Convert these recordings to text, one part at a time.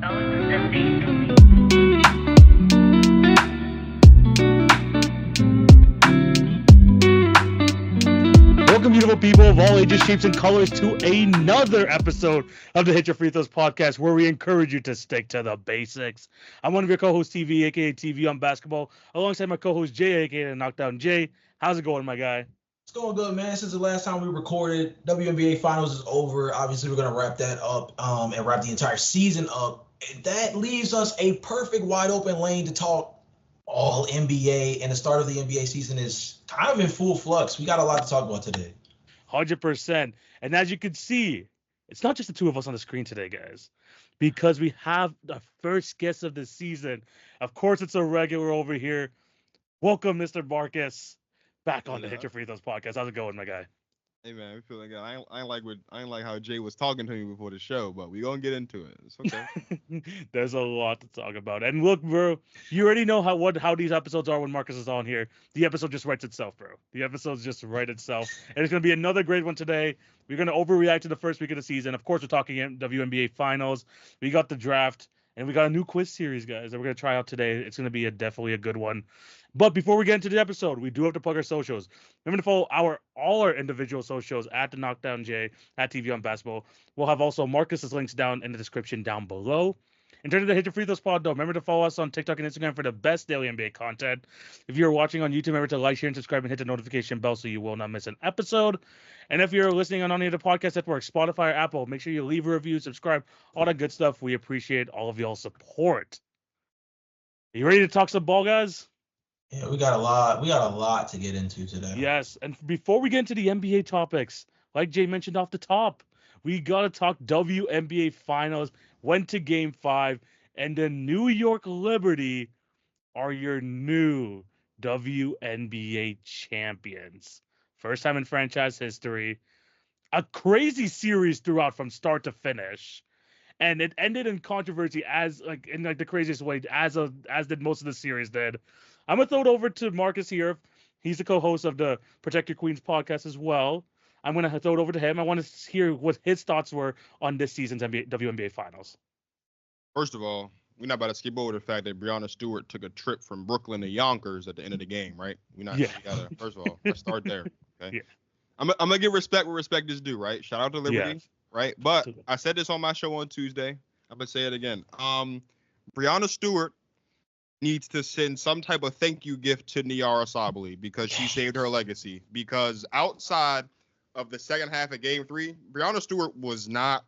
host and theme. Welcome, beautiful people of all ages, shapes, and colors, to another episode of the Hit Your Free Throws podcast, where we encourage you to stick to the basics. I'm one of your co-hosts, TV, aka TV on basketball, alongside my co-host Jay, aka Knockdown Jay. How's it going, my guy? It's going good, man. Since the last time we recorded, WNBA Finals is over. Obviously, we're going to wrap that up and wrap the entire season up. That leaves us a perfect wide open lane to talk all NBA, and the start of the NBA season is kind of in full flux. We got a lot to talk about today. 100%. And as you can see, it's not just the two of us on the screen today, guys, because we have the first guest of the season. Of course, it's a regular over here. Welcome, Mr. Marcus. Back on the Hit Your Free Throws podcast. How's it going, my guy? Hey man, we feeling good. I ain't like how Jay was talking to me before the show, but we gonna get into it. It's okay. There's a lot to talk about. And look, bro, you already know how these episodes are when Marcus is on here. The episode just writes itself, bro. The episodes just write itself. And it's gonna be another great one today. We're gonna overreact to the first week of the season. Of course, we're talking WNBA Finals. We got the draft, and we got a new quiz series, guys, that we're gonna try out today. It's gonna be definitely a good one. But before we get into the episode, we do have to plug our socials. Remember to follow all our individual socials at the Knockdown J, at TV on Basketball. We'll have also Marcus's links down in the description down below. In terms of the Hit Your Free Throws pod, though, remember to follow us on TikTok and Instagram for the best daily NBA content. If you're watching on YouTube, remember to like, share, and subscribe, and hit the notification bell so you will not miss an episode. And if you're listening on any of the podcast networks, Spotify or Apple, make sure you leave a review, subscribe, all that good stuff. We appreciate all of y'all's support. Are you ready to talk some ball, guys? Yeah, we got a lot to get into today. Yes, and before we get into the NBA topics, like Jay mentioned off the top, we got to talk WNBA Finals, went to Game 5, and the New York Liberty are your new WNBA champions. First time in franchise history. A crazy series throughout from start to finish. And it ended in controversy in the craziest way, as did most of the series did. I'm going to throw it over to Marcus here. He's the co-host of the Protect Your Queens podcast as well. I'm going to throw it over to him. I want to hear what his thoughts were on this season's WNBA Finals. First of all, we're not about to skip over the fact that Breonna Stewart took a trip from Brooklyn to Yonkers at the end of the game, right? First of all, let's start there. Okay. Yeah. I'm going to give respect where respect is due, right? Shout out to Liberty, right? But I said this on my show on Tuesday. I'm going to say it again. Breonna Stewart needs to send some type of thank you gift to Niara Sabally because she saved her legacy. Because outside of the second half of Game 3, Breonna Stewart was not.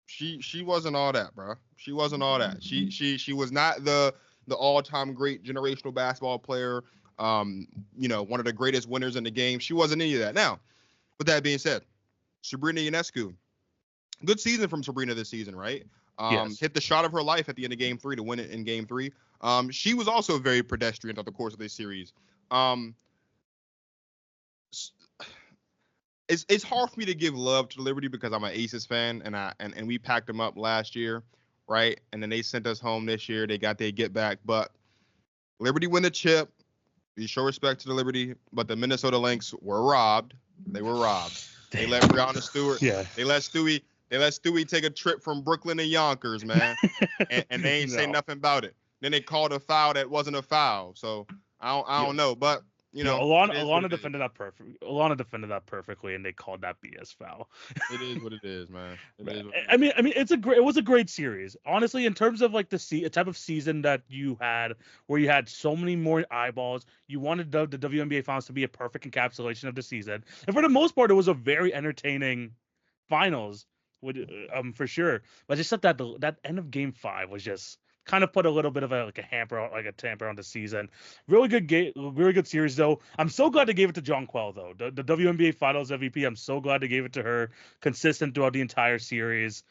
She wasn't all that, bro. She wasn't all that. She was not the all-time great generational basketball player. One of the greatest winners in the game. She wasn't any of that. Now, with that being said, Sabrina Ionescu, good season from Sabrina this season, right? Yes. Hit the shot of her life at the end of Game 3 to win it in Game 3. She was also very pedestrian throughout the course of this series. It's hard for me to give love to Liberty because I'm an Aces fan, and we packed them up last year, right? And then they sent us home this year. They got their get back, but Liberty win the chip. We show respect to the Liberty, but the Minnesota Lynx were robbed. They were robbed. They let Breonna Stewart. Yeah. They let Stewie take a trip from Brooklyn to Yonkers, man, and they ain't say nothing about it. Then they called a foul that wasn't a foul. So I don't know, but Alana defended that perfect. Alana defended that perfectly, and they called that BS foul. It is what it is, man. It was a great series, honestly. In terms of like the type of season that you had, where you had so many more eyeballs, you wanted the WNBA Finals to be a perfect encapsulation of the season, and for the most part, it was a very entertaining finals, for sure. But just that that end of Game 5 was just kind of put a little bit of a tamper on the season. Really good game, really good series though. I'm so glad they gave it to Jonquel though. The WNBA Finals MVP. I'm so glad they gave it to her, consistent throughout the entire series.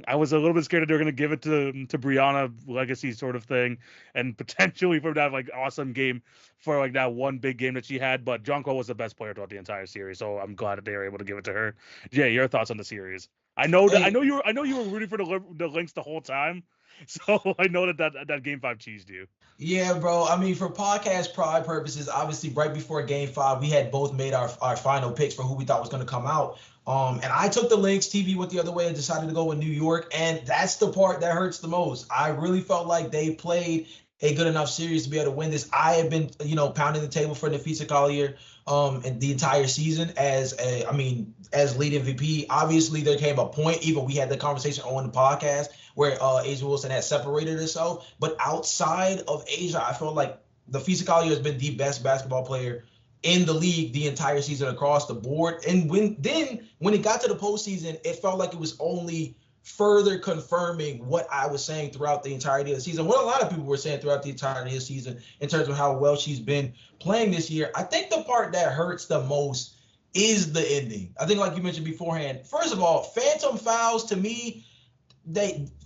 I was a little bit scared that they were going to give it to Breonna legacy sort of thing, and potentially for that like awesome game for like that one big game that she had. But Jonquel was the best player throughout the entire series, so I'm glad that they were able to give it to her. Jay, your thoughts on the series? I know you were rooting for the Lynx the whole time. So I know that Game 5 cheesed you. Yeah, bro. I mean, for podcast pride purposes, obviously right before Game 5, we had both made our final picks for who we thought was going to come out. And I took the Lynx. TV went the other way and decided to go with New York. And that's the part that hurts the most. I really felt like they played a good enough series to be able to win this. I have been, pounding the table for Nafisa Collier and the entire season as lead MVP. Obviously, there came a point, even we had the conversation on the podcast where Asia Wilson had separated herself. But outside of Asia, I felt like Nafisa Collier has been the best basketball player in the league the entire season across the board. And when it got to the postseason, it felt like it was only further confirming what I was saying throughout the entirety of the season, what a lot of people were saying throughout the entirety of the season in terms of how well she's been playing this year. I think the part that hurts the most is the ending. I think, like you mentioned beforehand, first of all, phantom fouls, to me,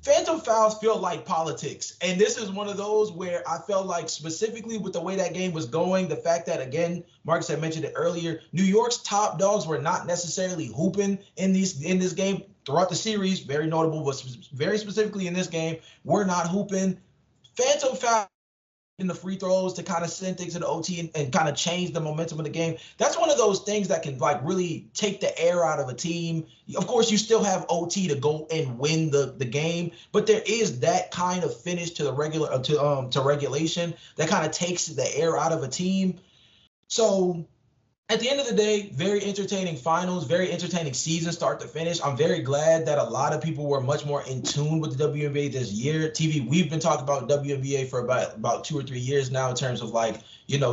phantom fouls feel like politics. And this is one of those where I felt like, specifically with the way that game was going, the fact that, again, Marcus had mentioned it earlier, New York's top dogs were not necessarily hooping in this game throughout the series. Very notable, but very specifically in this game, we're not hooping. Phantom foul in the free throws to kind of send things into OT and kind of change the momentum of the game. That's one of those things that can really take the air out of a team. Of course, you still have OT to go and win the game, but there is that kind of finish to the regulation that kind of takes the air out of a team. So at the end of the day, very entertaining finals, very entertaining season start to finish. I'm very glad that a lot of people were much more in tune with the WNBA this year. TV, we've been talking about WNBA for about 2 or 3 years now in terms of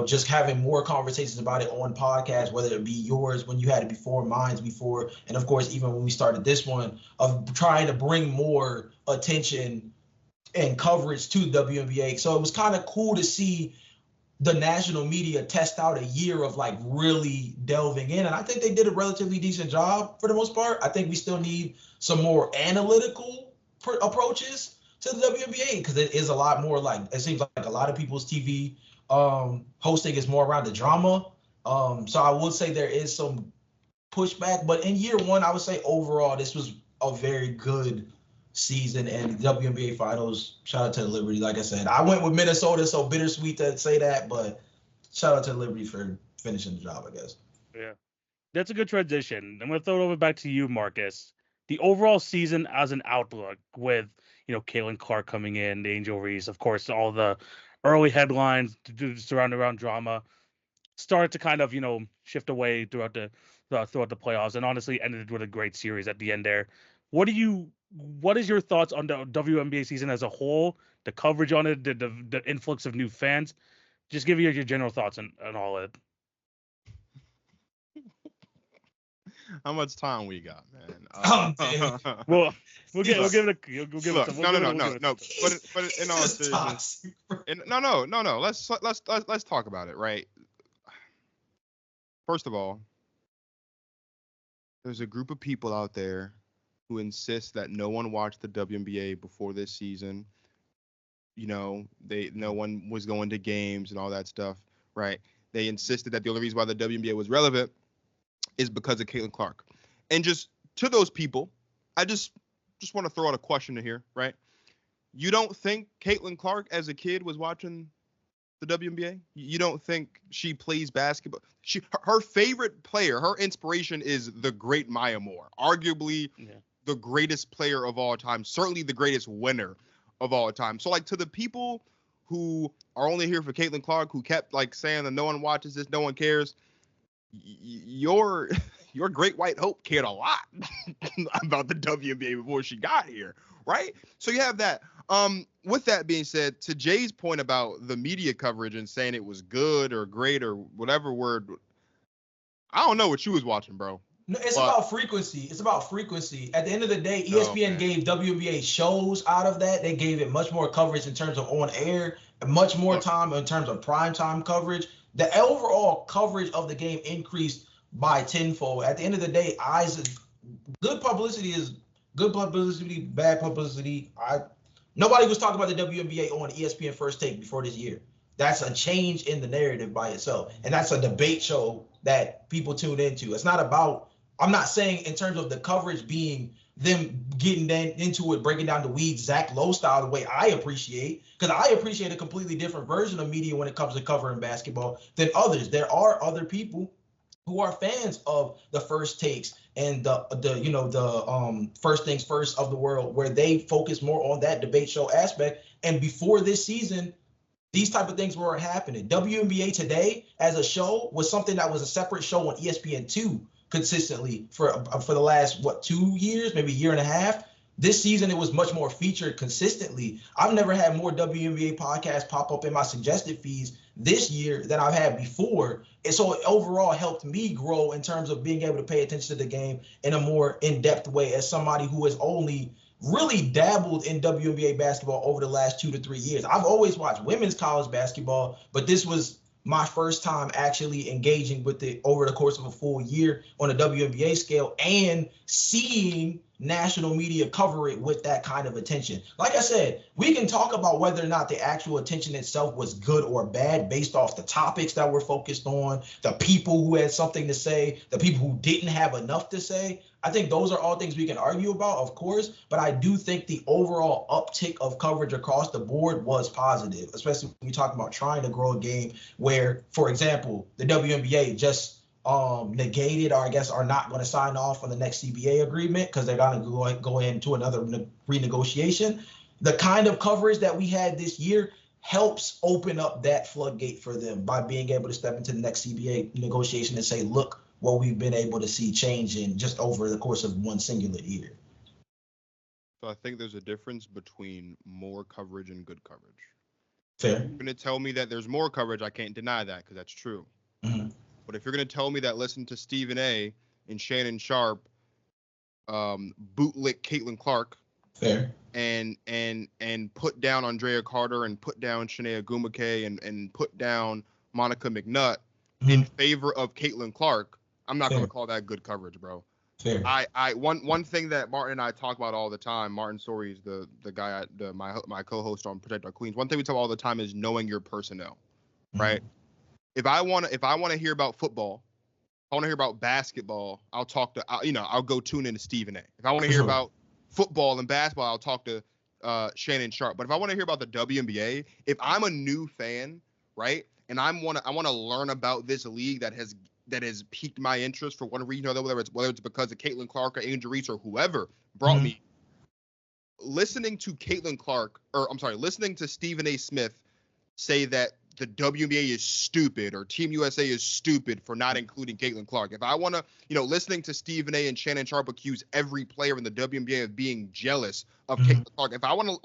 just having more conversations about it on podcasts, whether it be yours when you had it before, mine's before, and of course, even when we started this one, of trying to bring more attention and coverage to WNBA. So it was kind of cool to see the national media test out a year of really delving in. And I think they did a relatively decent job for the most part. I think we still need some more analytical approaches to the WNBA, because it is a lot more it seems like a lot of people's TV hosting is more around the drama. So I would say there is some pushback, but in year one, I would say overall, this was a very good season, and WNBA Finals, shout out to the Liberty. Like I said, I went with Minnesota, so bittersweet to say that, but shout out to the Liberty for finishing the job, I guess. Yeah, that's a good transition. I'm going to throw it over back to you, Marcus. The overall season as an outlook with, Caitlin Clark coming in, the Angel Reese, of course, all the early headlines surrounding around drama started to kind of, shift away throughout the playoffs, and honestly ended with a great series at the end there. What is your thoughts on the WNBA season as a whole, the coverage on it, the influx of new fans? Just give your general thoughts on all of it. How much time we got, man? We'll give it a. No. But in all seriousness, no. Let's talk about it, right? First of all, there's a group of people out there who insist that no one watched the WNBA before this season. No one was going to games and all that stuff, right? They insisted that the only reason why the WNBA was relevant is because of Caitlin Clark. And just to those people, I just want to throw out a question in here, right? You don't think Caitlin Clark as a kid was watching the WNBA? You don't think she plays basketball? Her favorite player, her inspiration is the great Maya Moore, arguably the greatest player of all time, certainly the greatest winner of all time. So to the people who are only here for Caitlin Clark, who kept saying that no one watches this, no one cares, your great white hope cared a lot about the WNBA before she got here, right? So you have that. With that being said, to Jay's point about the media coverage and saying it was good or great or whatever word, I don't know what you was watching, bro. No, it's about frequency. It's about frequency. At the end of the day, ESPN gave WNBA shows out of that. They gave it much more coverage in terms of on air, and much more time in terms of prime time coverage. The overall coverage of the game increased by tenfold. At the end of the day, good publicity is good publicity, bad publicity. Nobody was talking about the WNBA on ESPN First Take before this year. That's a change in the narrative by itself. And that's a debate show that people tune into. It's not about, I'm not saying in terms of the coverage being them getting into it, breaking down the weeds, Zach Lowe style, the way I appreciate, because I appreciate a completely different version of media when it comes to covering basketball than others. There are other people who are fans of the First Takes and the First Things First of the world, where they focus more on that debate show aspect. And before this season, these type of things weren't happening. WNBA Today as a show was something that was a separate show on ESPN2 consistently for the last 2 years, maybe a year and a half. This season, it was much more featured consistently. I've never had more WNBA podcasts pop up in my suggested feeds this year than I've had before. And so it overall helped me grow in terms of being able to pay attention to the game in a more in-depth way as somebody who has only really dabbled in WNBA basketball over the last 2 to 3 years. I've always watched women's college basketball, but this was my first time actually engaging with it over the course of a full year on a WNBA scale and seeing national media cover it with that kind of attention. Like I said, we can talk about whether or not the actual attention itself was good or bad based off the topics that were focused on, the people who had something to say, the people who didn't have enough to say. I think those are all things we can argue about, of course, but I do think the overall uptick of coverage across the board was positive, especially when we talk about trying to grow a game where, for example, the WNBA just negated, or I guess are not going to sign off on the next CBA agreement because they're going to go into another renegotiation. The kind of coverage that we had this year helps open up that floodgate for them by being able to step into the next CBA negotiation and say, look, what we've been able to see changing just over the course of one singular year. So I think there's a difference between more coverage and good coverage. Fair. If you're going to tell me that there's more coverage, I can't deny that because that's true. Mm-hmm. But if you're going to tell me that listen to Stephen A. and Shannon Sharp bootlick Caitlin Clark, fair, and put down Andrea Carter and put down Shania Gumake and put down Monica McNutt in favor of Caitlin Clark, I'm not going to call that good coverage, bro. Fair. One thing that Martin and I talk about all the time, Martin Story is the guy, my co-host on Protect Our Queens. One thing we talk about all the time is knowing your personnel, right? If I want to hear about football, if I want to hear about basketball, I'll go tune into Stephen A. If I want to hear about football and basketball, I'll talk to Shannon Sharp. But if I want to hear about the WNBA, if I'm a new fan, right, and I want to learn about this league that has piqued my interest for one reason or another, whether it's because of Caitlin Clark or Angel Reese or whoever brought me, listening to listening to Stephen A. Smith say that the WNBA is stupid or Team USA is stupid for not including Caitlin Clark. If I want to, listening to Stephen A. and Shannon Sharp accuse every player in the WNBA of being jealous of Caitlin Clark, if I want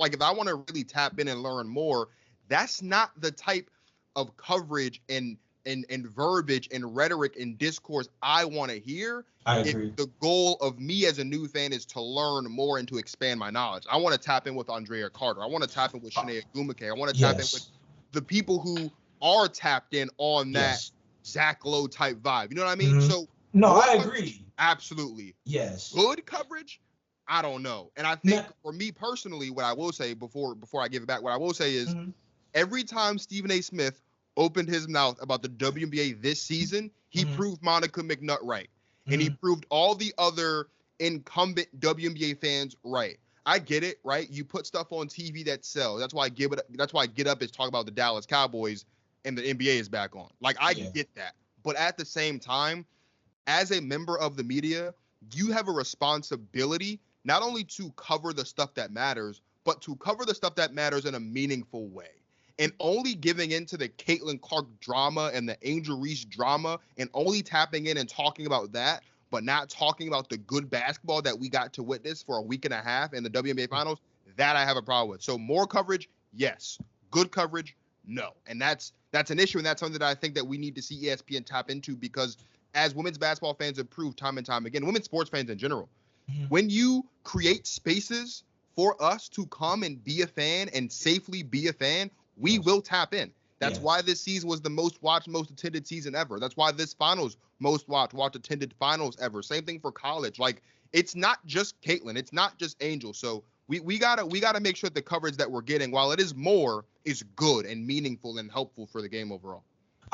to really tap in and learn more, that's not the type of coverage and verbiage and rhetoric and discourse I want to hear. I agree. The goal of me as a new fan is to learn more and to expand my knowledge. I want to tap in with Andrea Carter. I want to tap in with Shania Gumake. I want to tap in with the people who are tapped in on that Zach Lowe type vibe. You know what I mean? So I agree. Absolutely. Yes. Good coverage? I don't know. And I think for me personally, what I will say before I give it back, what I will say is every time Stephen A. Smith opened his mouth about the WNBA this season, he proved Monica McNutt right. And he proved all the other incumbent WNBA fans right. I get it, right? You put stuff on TV that sells. That's why Get Up is talking about the Dallas Cowboys and the NBA is back on. Like, I get that. But at the same time, as a member of the media, you have a responsibility not only to cover the stuff that matters, but to cover the stuff that matters in a meaningful way. And only giving into the Caitlin Clark drama and the Angel Reese drama and only tapping in and talking about that, but not talking about the good basketball that we got to witness for a week and a half in the WNBA Finals, that I have a problem with. So more coverage, yes. Good coverage, no. And that's an issue, and that's something that I think that we need to see ESPN tap into, because as women's basketball fans have proved time and time again, women's sports fans in general, when you create spaces for us to come and be a fan and safely be a fan, we will tap in. That's why this season was the most watched, most attended season ever. That's why this finals most watched attended finals ever. Same thing for college. Like, it's not just Caitlin, it's not just Angel. So we gotta make sure that the coverage that we're getting, while it is more, is good and meaningful and helpful for the game overall.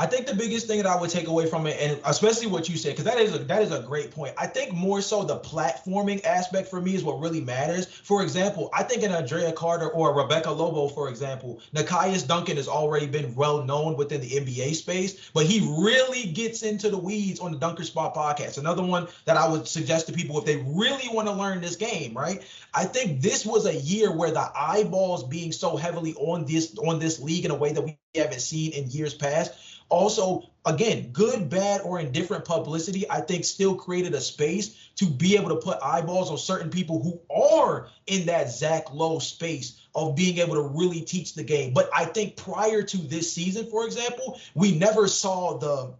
I think the biggest thing that I would take away from it, and especially what you said, because that is a great point. I think more so the platforming aspect for me is what really matters. For example, I think in Andrea Carter or Rebecca Lobo, for example, Nekias Duncan has already been well known within the NBA space, but he really gets into the weeds on the Dunker Spot podcast. Another one that I would suggest to people if they really want to learn this game, right? I think this was a year where the eyeballs being so heavily on this league in a way that we haven't seen in years past. Also, again, good, bad, or indifferent publicity, I think still created a space to be able to put eyeballs on certain people who are in that Zach Lowe space of being able to really teach the game. But I think prior to this season, for example, we never saw the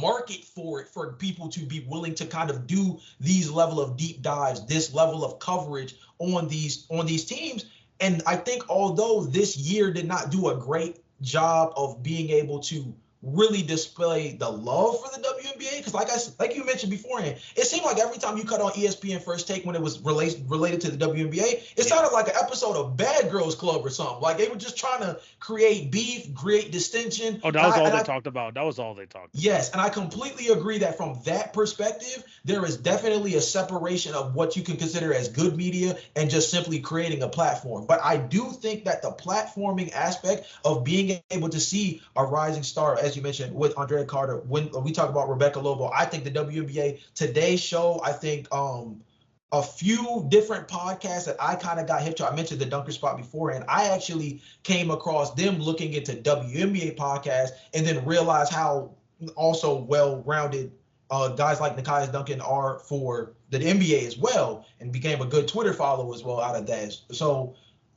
market for it, for people to be willing to kind of do these level of deep dives, this level of coverage on these teams. And I think although this year did not do a great job of being able to really display the love for the WNBA, because like you mentioned beforehand, it seemed like every time you cut on ESPN First Take when it was related to the WNBA, it sounded like an episode of Bad Girls Club or something. Like they were just trying to create beef, create distinction. Oh, that was all they talked about. That was all they talked about. Yes, and I completely agree that from that perspective, there is definitely a separation of what you can consider as good media and just simply creating a platform. But I do think that the platforming aspect of being able to see a rising star, as you mentioned, with Andrea Carter, when we talk about Rebecca Lobo, I think the WNBA Today show, I think a few different podcasts that I kind of got hip to. I mentioned the Dunker Spot beforehand. I actually came across them looking into WNBA podcasts and then realized how also well-rounded guys like Nekias Duncan are for the NBA as well, and became a good Twitter follow as well out of that. So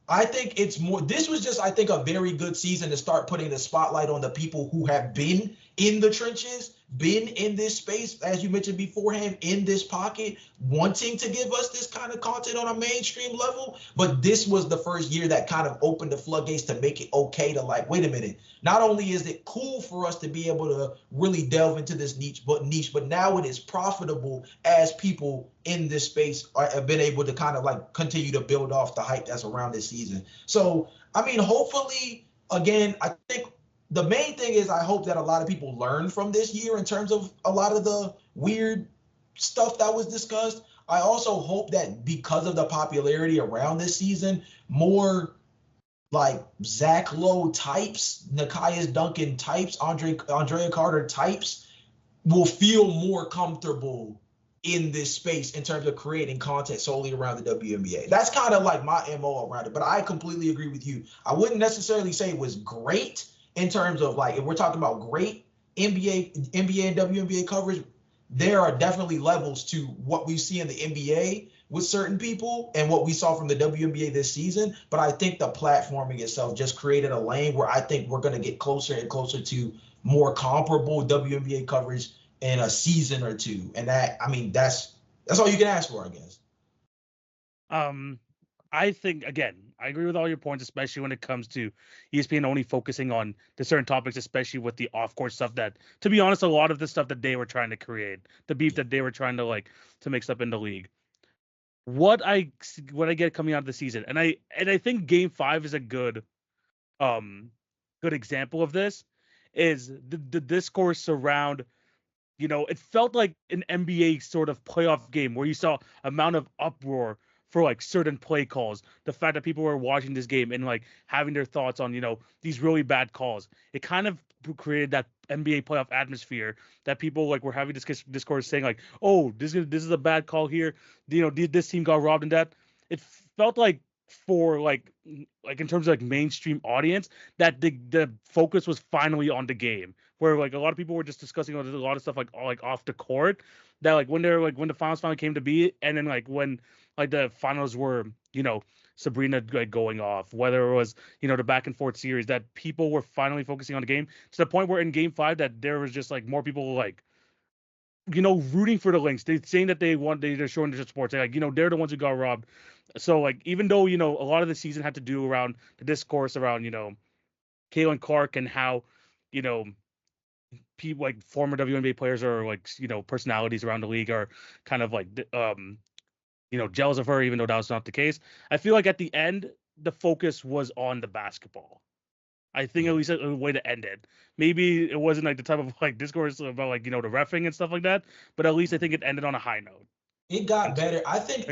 I think it's more, this was just, I think, a very good season to start putting the spotlight on the people who have been in the trenches, been in this space, as you mentioned beforehand, in this pocket, wanting to give us this kind of content on a mainstream level. But this was the first year that kind of opened the floodgates to make it okay to, like, wait a minute, not only is it cool for us to be able to really delve into this niche, but now it is profitable as people in this space have been able to kind of like continue to build off the hype that's around this season. So, I mean, hopefully, again, I think the main thing is I hope that a lot of people learn from this year in terms of a lot of the weird stuff that was discussed. I also hope that because of the popularity around this season, more like Zach Lowe types, Nekias Duncan types, Andrea Carter types will feel more comfortable in this space in terms of creating content solely around the WNBA. That's kind of like my MO around it, but I completely agree with you. I wouldn't necessarily say it was great in terms of, like, if we're talking about great NBA and WNBA coverage, there are definitely levels to what we see in the NBA with certain people and what we saw from the WNBA this season. But I think the platforming itself just created a lane where I think we're going to get closer and closer to more comparable WNBA coverage in a season or two. And that, I mean, that's all you can ask for, I guess. I think, again, I agree with all your points, especially when it comes to ESPN only focusing on the certain topics, especially with the off-court stuff that, to be honest, a lot of the stuff that they were trying to create, the beef that they were trying to, like, to mix up in the league. What I get coming out of the season, and I think Game 5 is a good example of this, is the discourse around, you know, it felt like an NBA sort of playoff game where you saw amount of uproar for like certain play calls, the fact that people were watching this game and like having their thoughts on, you know, these really bad calls. It kind of created that NBA playoff atmosphere that people like were having discourse saying like, oh, this is a bad call here. You know, this team got robbed in that. It felt like for like in terms of like mainstream audience that the focus was finally on the game, where like a lot of people were just discussing a lot of stuff like off the court, that like when the finals finally came to be, and then like when like the finals were, you know, Sabrina like going off, whether it was, you know, the back and forth series, that people were finally focusing on the game to the point where in Game 5 that there was just like more people like, you know, rooting for the Lynx. They're saying that they're showing their support. They're like, you know, they're the ones who got robbed. So like, even though, you know, a lot of the season had to do around the discourse around, you know, Caitlin Clark and how, you know, people like former WNBA players or like, you know, personalities around the league are kind of like, you know, jealous of her, even though that was not the case. I feel like at the end, the focus was on the basketball. I think at least a way to end it. Maybe it wasn't like the type of like discourse about like, the reffing and stuff like that, but at least I think it ended on a high note. It got better. I think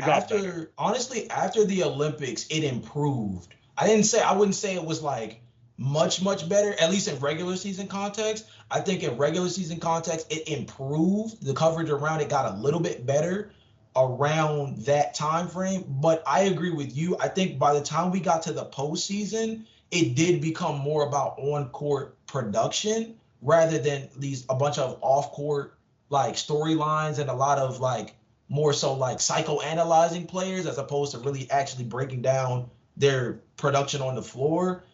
honestly, after the Olympics, it improved. I wouldn't say it was like much better, at least in regular season context. I think in regular season context, it improved. The coverage around it got a little bit better around that time frame. But I agree with you. I think by the time we got to the postseason, it did become more about on-court production rather than a bunch of off-court like storylines and a lot of like more so like psychoanalyzing players as opposed to really actually breaking down their production on the floor.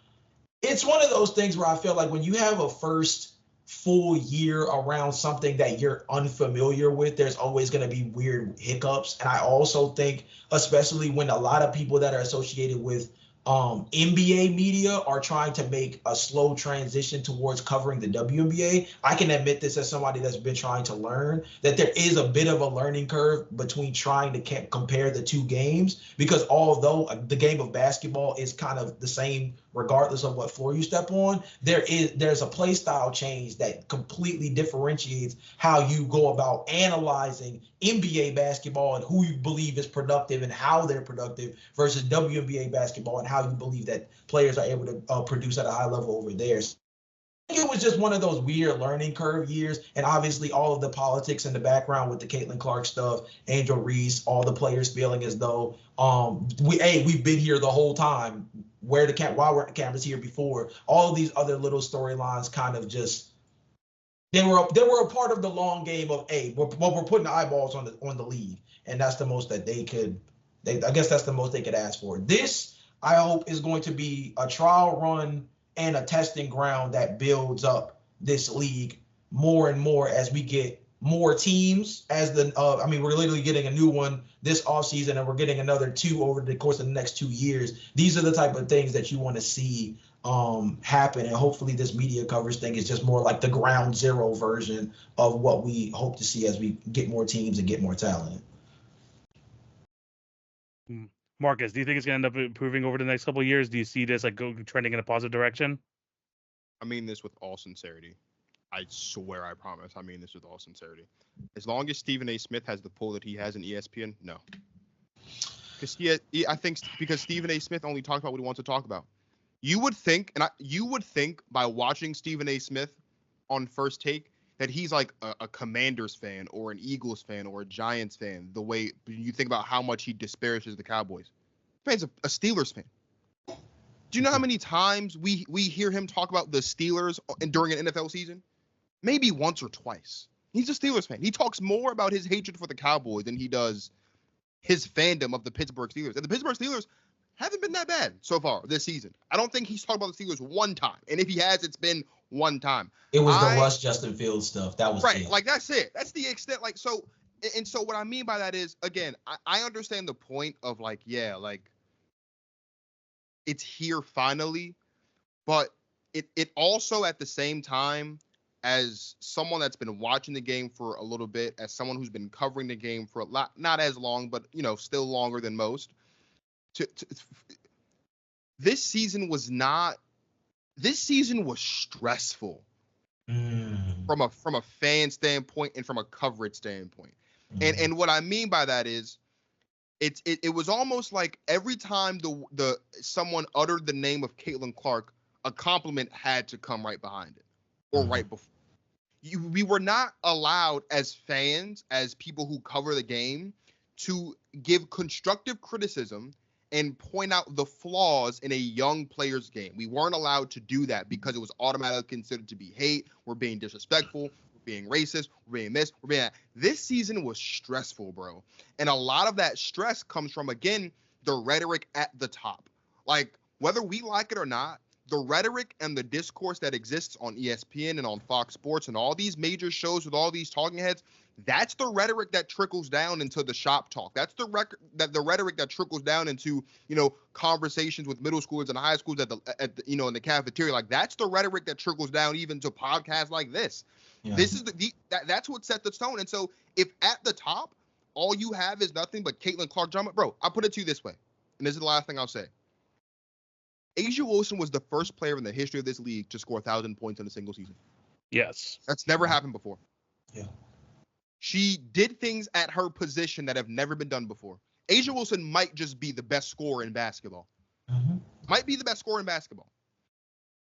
It's one of those things where I feel like when you have a first full year around something that you're unfamiliar with, there's always going to be weird hiccups. And I also think, especially when a lot of people that are associated with NBA media are trying to make a slow transition towards covering the WNBA. I can admit this as somebody that's been trying to learn, that there is a bit of a learning curve between trying to compare the two games, because although the game of basketball is kind of the same regardless of what floor you step on, there's a play style change that completely differentiates how you go about analyzing NBA basketball and who you believe is productive and how they're productive versus WNBA basketball and how you believe that players are able to produce at a high level over there. So I think it was just one of those weird learning curve years, and obviously all of the politics in the background with the Caitlin Clark stuff, Angel Reese, all the players feeling as though we've been here the whole time. Why weren't the cameras here before? All of these other little storylines kind of just they were a part of the long game of we're putting eyeballs on the league, and that's the most that they could. I guess that's the most they could ask for. This, I hope, is going to be a trial run and a testing ground that builds up this league more and more as we get more teams. We're literally getting a new one this offseason, and we're getting another 2 over the course of the next 2 years. These are the type of things that you want to see happen, and hopefully this media coverage thing is just more like the ground zero version of what we hope to see as we get more teams and get more talent. Marcus, do you think it's going to end up improving over the next couple of years? Do you see this like trending in a positive direction? I mean this with all sincerity. I swear, I promise. I mean this with all sincerity. As long as Stephen A. Smith has the pull that he has in ESPN, no. I think because Stephen A. Smith only talks about what he wants to talk about. You would think by watching Stephen A. Smith on First Take that he's like a Commanders fan or an Eagles fan or a Giants fan, the way you think about how much he disparages the Cowboys. He's a Steelers fan. Do you know how many times we hear him talk about the Steelers during an NFL season? Maybe once or twice. He's a Steelers fan. He talks more about his hatred for the Cowboys than he does his fandom of the Pittsburgh Steelers. And the Pittsburgh Steelers haven't been that bad so far this season. I don't think he's talked about the Steelers one time. And if he has, it's been one time. It was the Russ Justin Fields stuff. That was right. Like, that's it. That's the extent. Like, so what I mean by that is, again, I understand the point of like, yeah, like it's here finally, but it also at the same time, as someone that's been watching the game for a little bit, as someone who's been covering the game for a lot, not as long, but still longer than most, this season was stressful from a fan standpoint and from a coverage standpoint. And what I mean by that is it was almost like every time the someone uttered the name of Caitlin Clark, a compliment had to come right behind it or right before. We were not allowed as fans, as people who cover the game, to give constructive criticism and point out the flaws in a young player's game. We weren't allowed to do that because it was automatically considered to be hate. We're being disrespectful. We're being racist. We're being this. We're being that. This season was stressful, bro. And a lot of that stress comes from, again, the rhetoric at the top. Like, whether we like it or not, the rhetoric and the discourse that exists on ESPN and on Fox Sports and all these major shows with all these talking heads, that's the rhetoric that trickles down into the shop talk. That's the rhetoric that trickles down into, conversations with middle schoolers and high schools in the cafeteria. Like, that's the rhetoric that trickles down even to podcasts like this. Yeah. This is that's what set the tone. And so if at the top, all you have is nothing but Caitlin Clark drama, bro, I'll put it to you this way. And this is the last thing I'll say. A'ja Wilson was the first player in the history of this league to score 1,000 points in a single season. Yes. That's never happened before. Yeah. She did things at her position that have never been done before. A'ja Wilson might just be the best scorer in basketball. Mm-hmm. Might be the best scorer in basketball.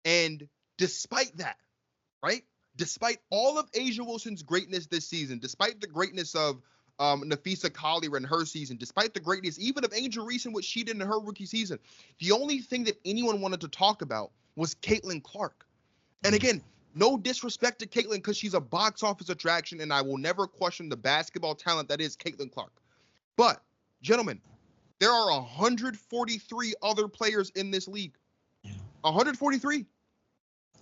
And despite that, right? Despite all of A'ja Wilson's greatness this season, despite the greatness of Nafisa Collier in her season, despite the greatness even of Angel Reese and what she did in her rookie season, the only thing that anyone wanted to talk about was Caitlin Clark. And again, no disrespect to Caitlin because she's a box office attraction, and I will never question the basketball talent that is Caitlin Clark. But, gentlemen, there are 143 other players in this league. 143.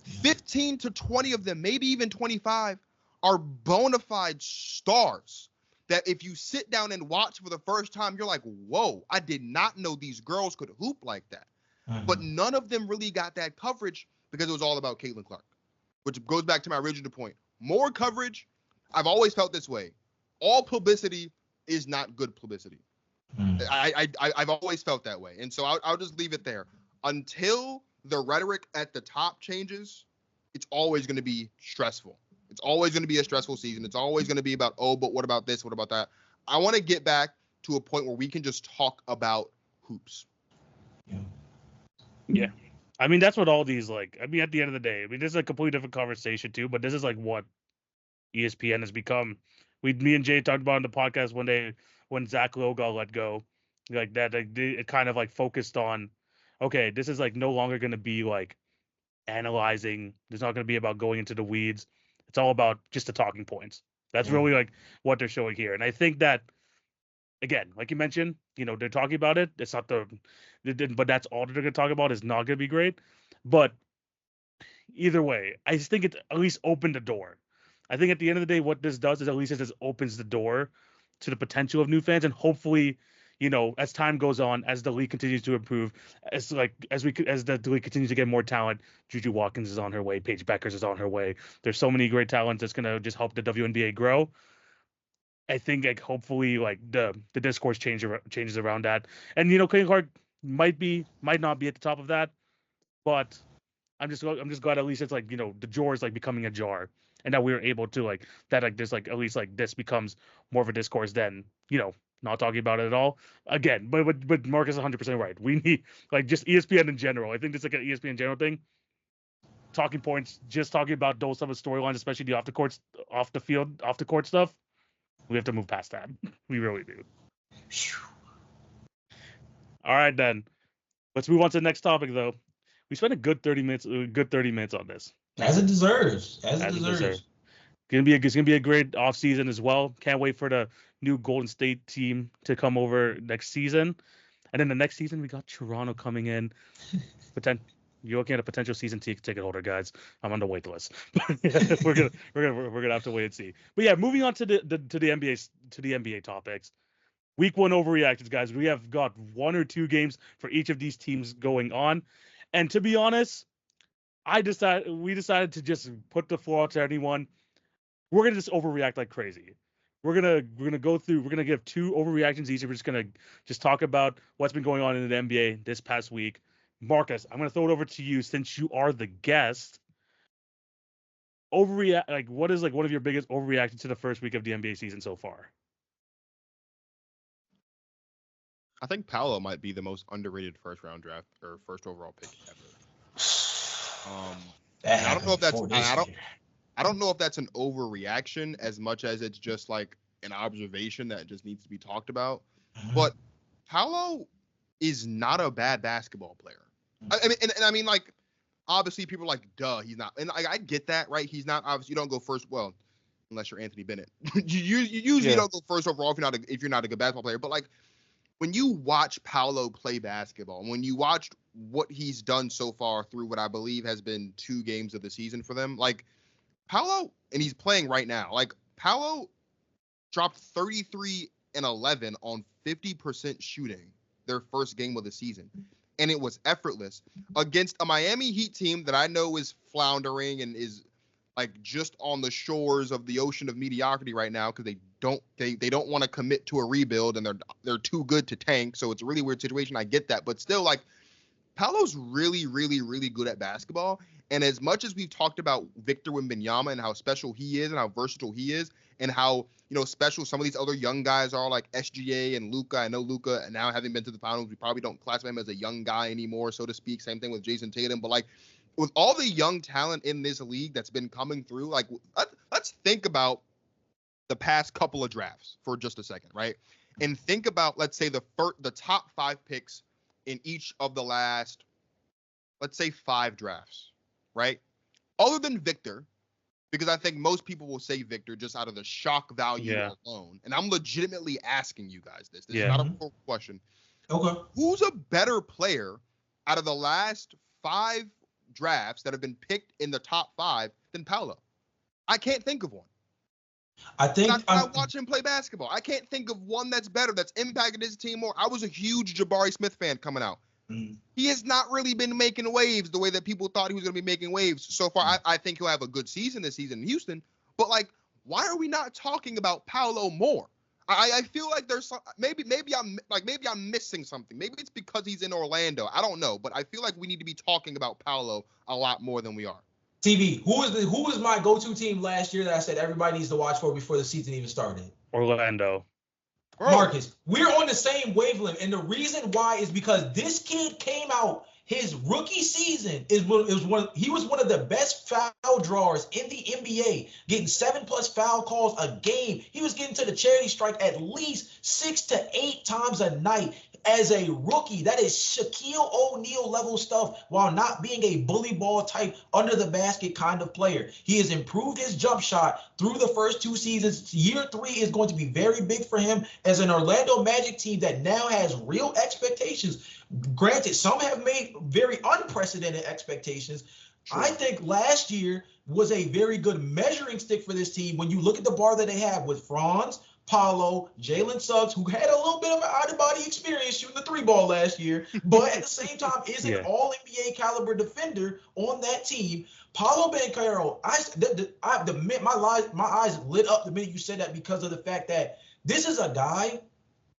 15 to 20 of them, maybe even 25, are bona fide stars that if you sit down and watch for the first time, you're like, whoa, I did not know these girls could hoop like that. Mm-hmm. But none of them really got that coverage because it was all about Caitlin Clark, which goes back to my original point. More coverage, I've always felt this way. All publicity is not good publicity. Mm-hmm. I've always felt that way. And so I'll just leave it there. Until the rhetoric at the top changes, it's always going to be stressful. It's always going to be a stressful season. It's always going to be about, oh, but what about this? What about that? I want to get back to a point where we can just talk about hoops. Yeah. I mean, that's what all these, like, I mean, at the end of the day, I mean, this is a completely different conversation too, but this is like what ESPN has become. Me and Jay talked about on the podcast one day when Zach Lowe got let go, like that, like, it kind of like focused on, okay, this is like no longer going to be like analyzing. It's not going to be about going into the weeds. It's all about just the talking points. That's really like what they're showing here. And I think that, again, like you mentioned, you know, they're talking about it. It's not but that's all they're going to talk about is not going to be great. But either way, I just think it at least opened the door. I think at the end of the day, what this does is at least it just opens the door to the potential of new fans, and hopefully, you know, as time goes on, as the league continues to improve, as the league continues to get more talent, Juju Watkins is on her way, Paige Beckers is on her way. There's so many great talents that's gonna just help the WNBA grow. I think like hopefully like the discourse changes around that, and you know, Caitlin Clark might not be at the top of that, but I'm just glad at least it's like, you know, the jar is like becoming a jar, and that we were able to like that, like this, like at least like this becomes more of a discourse than, you know, not talking about it at all. Again, but Marcus is 100% right. We need like just ESPN in general. I think it's like an ESPN general thing. Talking points, just talking about those type of storylines, especially the off the court stuff. We have to move past that. We really do. All right, then. Let's move on to the next topic, though. We spent a good 30 minutes on this. As it deserves. As it deserves. It's gonna be a great offseason as well. Can't wait for the new Golden State team to come over next season. And then the next season we got Toronto coming in. You're looking at a potential season ticket holder, guys. I'm on the wait list. we're gonna have to wait and see. But yeah, moving on to the NBA topics. Week 1 overreactions, guys. We have got 1 or 2 games for each of these teams going on. And to be honest, we decided to just put the floor out to anyone. We're gonna just overreact like crazy. We're gonna go through. We're gonna give 2 overreactions each. We're just gonna talk about what's been going on in the NBA this past week. Marcus, I'm gonna throw it over to you since you are the guest. What is like one of your biggest overreactions to the first week of the NBA season so far? I think Paolo might be the most underrated first round draft or first overall pick ever. I don't know if that's I don't know if that's an overreaction as much as it's just like an observation that just needs to be talked about. But Paolo is not a bad basketball player. I mean, like, obviously people are like, duh, he's not. And I get that, right? He's not, obviously, you don't go first, well, unless you're Anthony Bennett. you usually don't go first overall if you're not a good basketball player. But, like, when you watch Paolo play basketball, and when you watch what he's done so far through what I believe has been 2 games of the season for them, like, Paolo, and he's playing right now, like, Paolo dropped 33 and 11 on 50% shooting their first game of the season. And it was effortless against a Miami Heat team that I know is floundering and is like just on the shores of the ocean of mediocrity right now because they don't want to commit to a rebuild and they're too good to tank. So it's a really weird situation. I get that, but still, like, Paolo's really, really, really good at basketball. And as much as we've talked about Victor Wembanyama and how special he is and how versatile he is and how, special some of these other young guys are like SGA and Luka. I know Luka, and now having been to the finals, we probably don't classify him as a young guy anymore, so to speak. Same thing with Jason Tatum. But, like, with all the young talent in this league that's been coming through, like, let's think about the past couple of drafts for just a second, right? And think about, let's say, the top 5 picks in each of the last, let's say, 5 drafts, right? Other than Victor, because I think most people will say Victor just out of the shock value alone. And I'm legitimately asking you guys this. This is not a poor question. Okay. Who's a better player out of the last 5 drafts that have been picked in the top 5 than Paolo? I can't think of one. I watch him play basketball. I can't think of one that's better, that's impacted his team more. I was a huge Jabari Smith fan coming out. He has not really been making waves the way that people thought he was going to be making waves so far. I think he'll have a good season this season in Houston. But, like, why are we not talking about Paolo more? I feel like there's maybe I'm missing something. Maybe it's because he's in Orlando. I don't know, but I feel like we need to be talking about Paolo a lot more than we are. TV, who was my go-to team last year that I said everybody needs to watch for before the season even started? Orlando. Bro. Marcus, we're on the same wavelength, and the reason why is because this kid came out his rookie season he was one of the best foul drawers in the NBA, getting 7+ foul calls a game. He was getting to the charity stripe at least 6 to 8 times a night as a rookie. That is Shaquille O'Neal level stuff while not being a bully ball type under the basket kind of player. He has improved his jump shot through the first 2 seasons. Year 3 is going to be very big for him as an Orlando Magic team that now has real expectations. Granted, some have made very unprecedented expectations. True. I think last year was a very good measuring stick for this team when you look at the bar that they have with Franz, Paolo, Jalen Suggs, who had a little bit of an out-of-body experience shooting the 3-ball last year, but at the same time is an all-NBA caliber defender on that team. Paolo Banchero, my eyes lit up the minute you said that because of the fact that this is a guy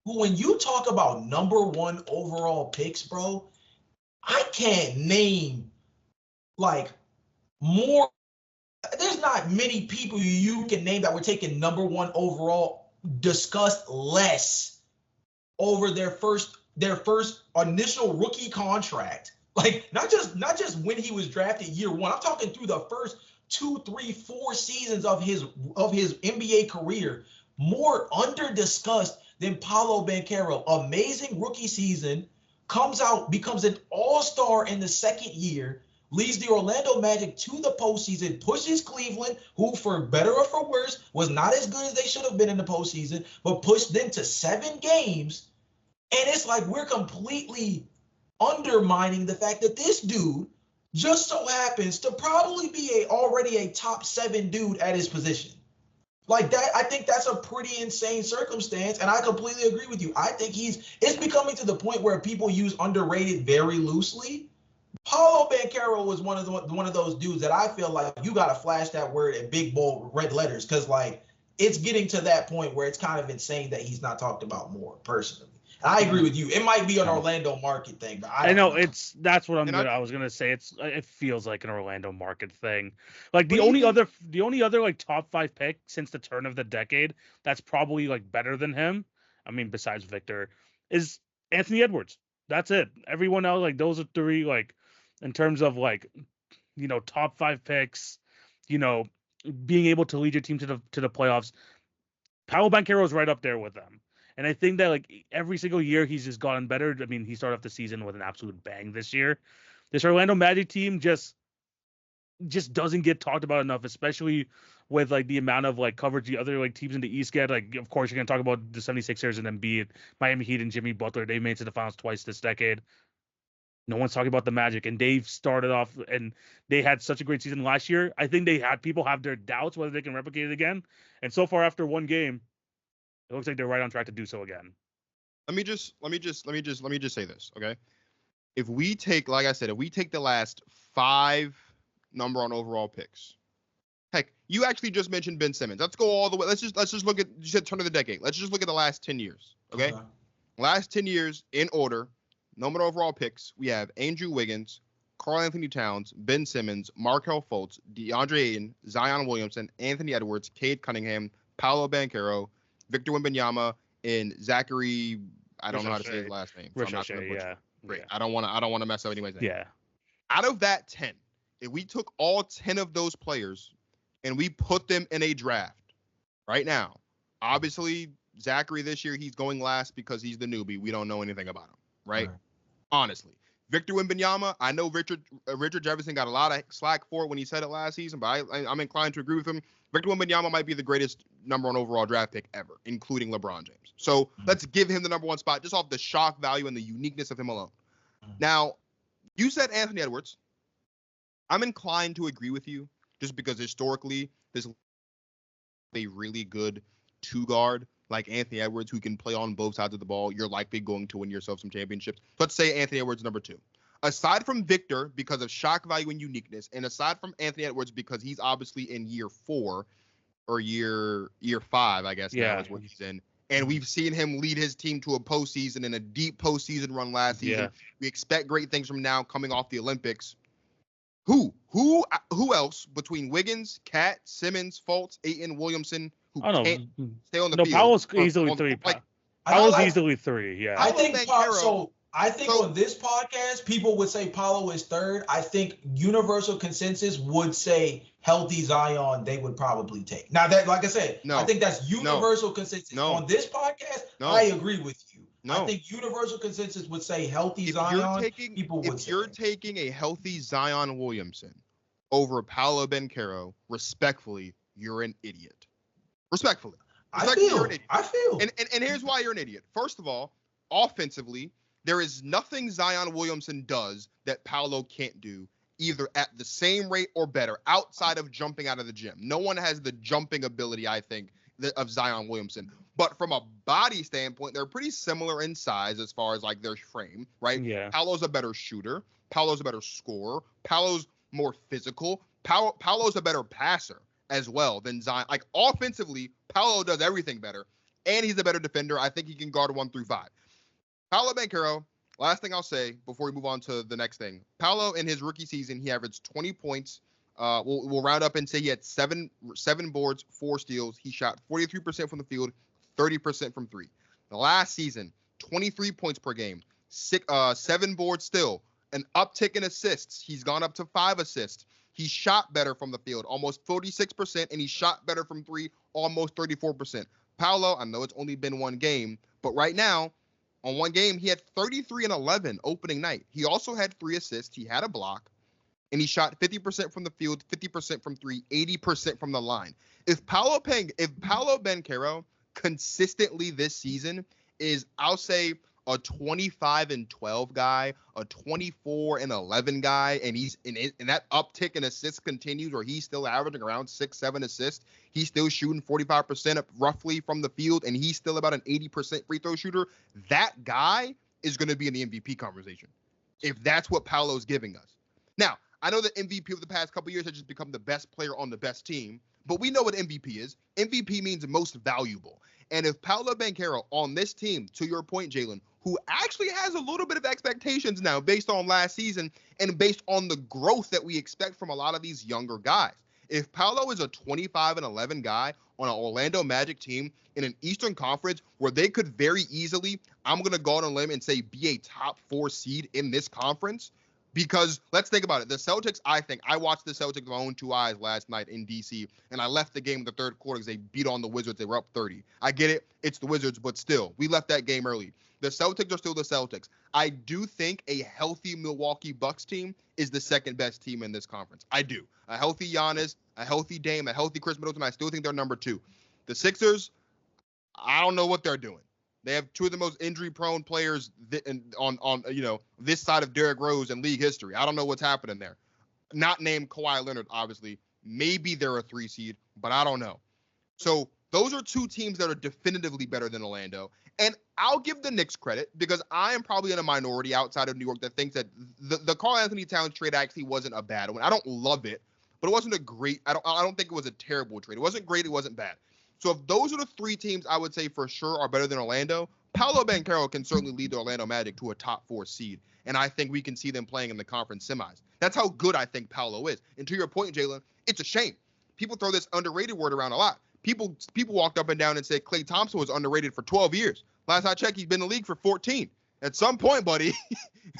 who, when you talk about number 1 overall picks, bro, I can't name like more. There's not many people you can name that were taken number 1 overall discussed less over their first initial rookie contract. Like not just when he was drafted year 1. I'm talking through the first 2, 3, 4 seasons of his NBA career. More under discussed than Paolo Banchero. Amazing rookie season, comes out, becomes an all-star in the second year, leads the Orlando Magic to the postseason, pushes Cleveland, who for better or for worse was not as good as they should have been in the postseason, but pushed them to 7 games. And it's like we're completely undermining the fact that this dude just so happens to probably be already a top 7 dude at his position. Like that, I think that's a pretty insane circumstance, and I completely agree with you. I think it's becoming to the point where people use underrated very loosely. Paolo Banchero was one of those dudes that I feel like you got to flash that word in big bold red letters, because like it's getting to that point where it's kind of insane that he's not talked about more personally. And I agree with you. It might be an Orlando market thing, but I know. That's what I was gonna say. It feels like an Orlando market thing. Like the only other like top 5 pick since the turn of the decade that's probably like better than him, I mean besides Victor, is Anthony Edwards. That's it. Everyone else, like those are 3, like in terms of like, top 5 picks, being able to lead your team to the playoffs. Paolo Banchero is right up there with them. And I think that like every single year he's just gotten better. I mean, he started off the season with an absolute bang this year. This Orlando Magic team just doesn't get talked about enough, especially with like the amount of like coverage the other like teams in the East get. Like, of course, you're gonna talk about the 76ers and Embiid, Miami Heat and Jimmy Butler. They made it to the finals twice this decade. No one's talking about the Magic, and they've started off and they had such a great season last year. I think people have their doubts whether they can replicate it again. And so far, after 1 game, it looks like they're right on track to do so again. Let me just say this, okay? If we take the last 5 number 1 overall picks, heck, you actually just mentioned Ben Simmons. Let's go all the way. Let's just look at you said turn of the decade. Let's just look at the last 10 years, okay? Last 10 years in order: number overall picks, we have Andrew Wiggins, Karl Anthony Towns, Ben Simmons, Markelle Fultz, DeAndre Ayton, Zion Williamson, Anthony Edwards, Cade Cunningham, Paolo Banchero, Victor Wembanyama, and Zachary. I don't know how to say his last name. So I'm not going to butcher. Great. Yeah. I don't want to mess up anybody's name. Yeah. Out of that 10, if we took all 10 of those players and we put them in a draft right now, obviously Zachary this year, he's going last because he's the newbie. We don't know anything about him, right? Honestly. Victor Wembanyama, I know Richard Jefferson got a lot of slack for it when he said it last season, but I'm inclined to agree with him. Victor Wembanyama might be the greatest number 1 overall draft pick ever, including LeBron James. So let's give him the number 1 spot just off the shock value and the uniqueness of him alone. Now, you said Anthony Edwards. I'm inclined to agree with you just because historically there's a really good 2-guard like Anthony Edwards who can play on both sides of the ball. You're likely going to win yourself some championships. Let's say Anthony Edwards number 2. Aside from Victor, because of shock value and uniqueness, and aside from Anthony Edwards because he's obviously in year 4 or year 5, I guess now is what he's in. And we've seen him lead his team to a postseason and a deep postseason run last season. Yeah. We expect great things from now coming off the Olympics. Who else between Wiggins, Cat, Simmons, Fultz, Ayton, Williamson, who can't stay on the field? Paolo's easily 3. Paolo's easily 3. Yeah. I think on this podcast, people would say Paolo is 3rd. I think universal consensus would say healthy Zion they would probably take. Now that, like I said, I think that's universal consensus. On this podcast, I agree with you. I think universal consensus would say healthy Zion. If you're taking a healthy Zion Williamson over Paolo Banchero, respectfully, you're an idiot. Respectfully. I feel. And here's why you're an idiot. First of all, offensively, there is nothing Zion Williamson does that Paolo can't do, either at the same rate or better, outside of jumping out of the gym. No one has the jumping ability, I think, of Zion Williamson. But from a body standpoint, they're pretty similar in size as far as like their frame, right? Yeah. Paolo's a better shooter. Paolo's a better scorer. Paolo's more physical. Paolo's a better passer as well than Zion. Like offensively, Paolo does everything better, and he's a better defender. I think he can guard 1 through 5. Paolo Banchero, last thing I'll say before we move on to the next thing. Paolo, in his rookie season, he averaged 20 points. We'll round up and say he had seven boards, 4 steals. He shot 43% from the field, 30% from 3. The last season, 23 points per game, 7 boards still, an uptick in assists. He's gone up to 5 assists. He shot better from the field, almost 46%, and he shot better from 3, almost 34%. Paolo, I know it's only been 1 game, but right now, on 1 game, he had 33 and 11 opening night. He also had 3 assists. He had a block, and he shot 50% from the field, 50% from 3, 80% from the line. If Paolo Banchero consistently this season is, I'll say, a 25 and 12 guy, a 24 and 11 guy, and he's in that uptick in assists continues, or he's still averaging around 6-7 assists. He's still shooting 45% up roughly from the field, and he's still about an 80% free throw shooter. That guy is going to be in the MVP conversation if that's what Paolo's giving us. Now, I know the MVP of the past couple years has just become the best player on the best team, but we know what MVP is. MVP means most valuable. And if Paolo Banchero on this team, to your point, Jalen, who actually has a little bit of expectations now based on last season and based on the growth that we expect from a lot of these younger guys. If Paolo is a 25 and 11 guy on an Orlando Magic team in an Eastern Conference where they could very easily, I'm going to go on a limb and say, be a top 4 seed in this conference. Because let's think about it. The Celtics, I watched the Celtics with my own 2 eyes last night in D.C., and I left the game in the 3rd quarter because they beat on the Wizards. They were up 30. I get it. It's the Wizards, but still, we left that game early. The Celtics are still the Celtics. I do think a healthy Milwaukee Bucks team is the 2nd best team in this conference. I do. A healthy Giannis, a healthy Dame, a healthy Chris Middleton. I still think they're number 2. The Sixers, I don't know what they're doing. They have 2 of the most injury-prone players on this side of Derrick Rose in league history. I don't know what's happening there. Not named Kawhi Leonard, obviously. Maybe they're a 3 seed, but I don't know. So those are 2 teams that are definitively better than Orlando. And I'll give the Knicks credit because I am probably in a minority outside of New York that thinks that the Karl Anthony Towns trade actually wasn't a bad one. I don't love it, but it wasn't a great. I don't think it was a terrible trade. It wasn't great. It wasn't bad. So if those are the 3 teams I would say for sure are better than Orlando, Paolo Banchero can certainly lead the Orlando Magic to a top 4 seed, and I think we can see them playing in the conference semis. That's how good I think Paolo is. And to your point, Jalen, it's a shame. People throw this underrated word around a lot. People walked up and down and said Klay Thompson was underrated for 12 years. Last I checked, he's been in the league for 14. At some point, buddy,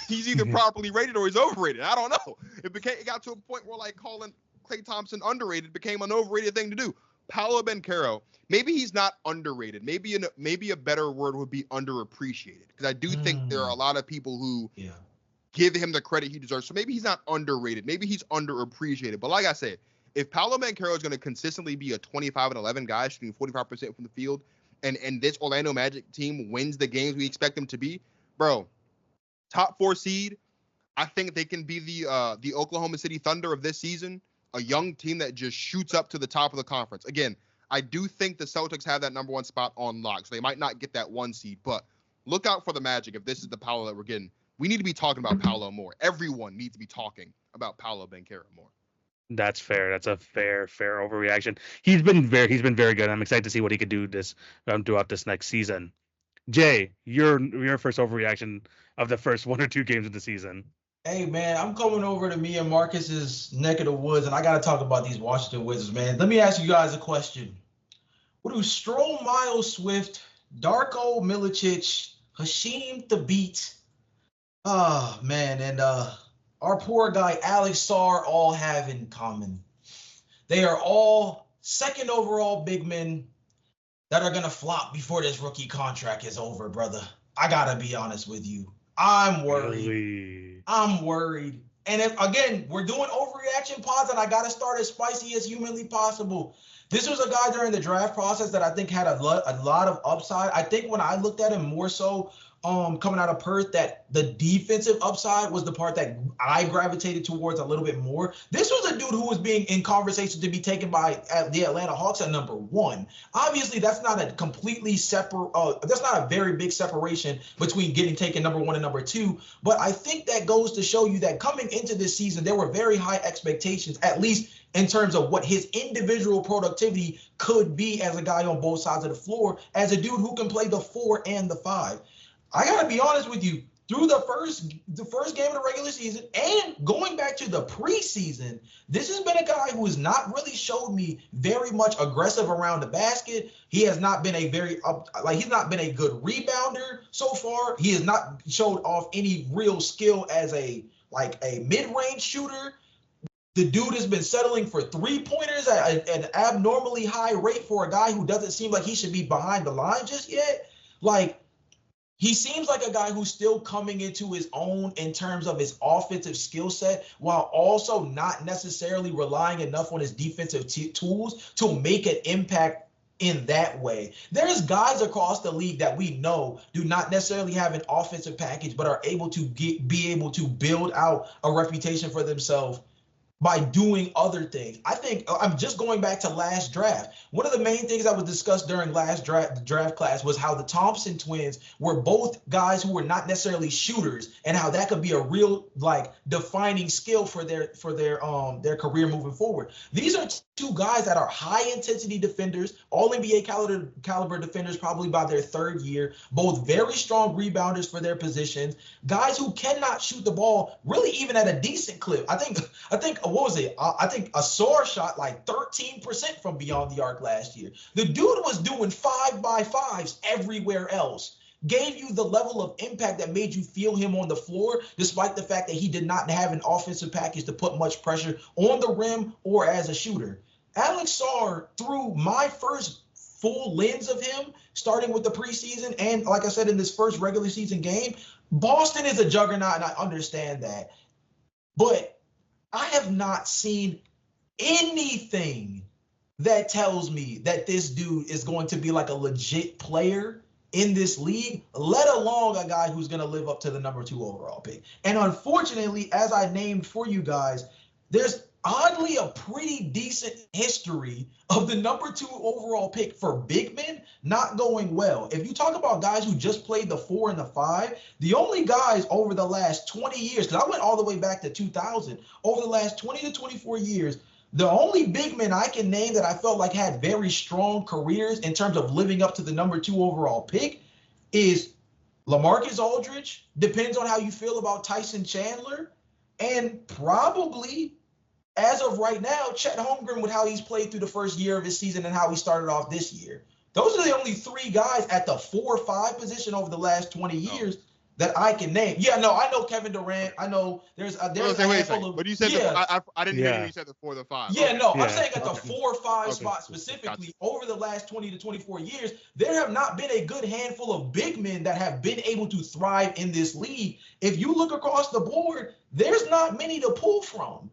he's either properly rated or he's overrated. I don't know. It got to a point where like calling Klay Thompson underrated became an overrated thing to do. Paolo Banchero, maybe he's not underrated. Maybe a better word would be underappreciated, because I do think there are a lot of people who give him the credit he deserves. So maybe he's not underrated. Maybe he's underappreciated. But like I said, if Paolo Banchero is going to consistently be a 25-11 guy shooting 45% from the field, and this Orlando Magic team wins the games we expect them to be, bro, top 4 seed, I think they can be the Oklahoma City Thunder of this season, a young team that just shoots up to the top of the conference. Again, I do think the Celtics have that number 1 spot on lock, so they might not get that 1 seed, but look out for the Magic if this is the Paolo that we're getting. We need to be talking about Paolo more. Everyone needs to be talking about Paolo Banchero more. That's fair. That's a fair overreaction. He's been very good. I'm excited to see what he could do throughout this next season. Jay, your first overreaction of the first 1 or 2 games of the season. Hey, man, I'm coming over to me and Marcus's neck of the woods, and I got to talk about these Washington Wizards, man. Let me ask you guys a question. What do Stroh, Miles Swift, Darko Milicic, Hasheem Thabeet, and our poor guy Alex Sarr all have in common? They are all second overall big men that are going to flop before this rookie contract is over, brother. I got to be honest with you. I'm worried. Really? I'm worried. And again, we're doing overreaction pods, and I got to start as spicy as humanly possible. This was a guy during the draft process that I think had a lot of upside. I think when I looked at him more so coming out of Perth, that the defensive upside was the part that I gravitated towards a little bit more. This was a dude who was being in conversation to be taken by the Atlanta Hawks at number 1. Obviously, that's not a completely separate, that's not a very big separation between getting taken number 1 and number 2. But I think that goes to show you that coming into this season, there were very high expectations, at least in terms of what his individual productivity could be as a guy on both sides of the floor, as a dude who can play the 4 and the 5. I got to be honest with you, through the first game of the regular season and going back to the preseason, this has been a guy who has not really showed me very much aggressive around the basket. He has not been he's not been a good rebounder so far. He has not showed off any real skill as a mid-range shooter. The dude has been settling for 3-pointers at an abnormally high rate for a guy who doesn't seem like he should be behind the line just yet. He seems like a guy who's still coming into his own in terms of his offensive skill set, while also not necessarily relying enough on his defensive tools to make an impact in that way. There's guys across the league that we know do not necessarily have an offensive package, but are able to be able to build out a reputation for themselves by doing other things. I think I'm just going back to last draft. One of the main things that was discussed during last draft class was how the Thompson twins were both guys who were not necessarily shooters, and how that could be a real defining skill for their career moving forward. These are 2 guys that are high intensity defenders, all NBA caliber defenders, probably by their 3rd year, both very strong rebounders for their positions, guys who cannot shoot the ball really even at a decent clip. I think what was it? I think Asar shot 13% from beyond the arc last year. The dude was doing 5x5s everywhere else. Gave you the level of impact that made you feel him on the floor, despite the fact that he did not have an offensive package to put much pressure on the rim or as a shooter. Alex Sarr, through my first full lens of him, starting with the preseason and, like I said, in this first regular season game, Boston is a juggernaut, and I understand that. But I have not seen anything that tells me that this dude is going to be a legit player in this league, let alone a guy who's going to live up to the number 2 overall pick. And unfortunately, as I named for you guys, there's oddly a pretty decent history of the number 2 overall pick for big men not going well. If you talk about guys who just played the 4 and the 5, the only guys over the last 20 years, because I went all the way back to 2000, over the last 20 to 24 years, the only big men I can name that I felt like had very strong careers in terms of living up to the number 2 overall pick is LaMarcus Aldridge, depends on how you feel about Tyson Chandler, and probably, as of right now, Chet Holmgren with how he's played through the first year of his season and how he started off this year. Those are the only 3 guys at the 4 or 5 position over the last 20 years that I can name. Yeah, no, I know Kevin Durant. I know there's a handful of. But you said I didn't hear you said the 4 or the 5. Yeah, no, I'm saying at the 4 or 5 spot specifically over the last 20 to 24 years, there have not been a good handful of big men that have been able to thrive in this league. If you look across the board, there's not many to pull from.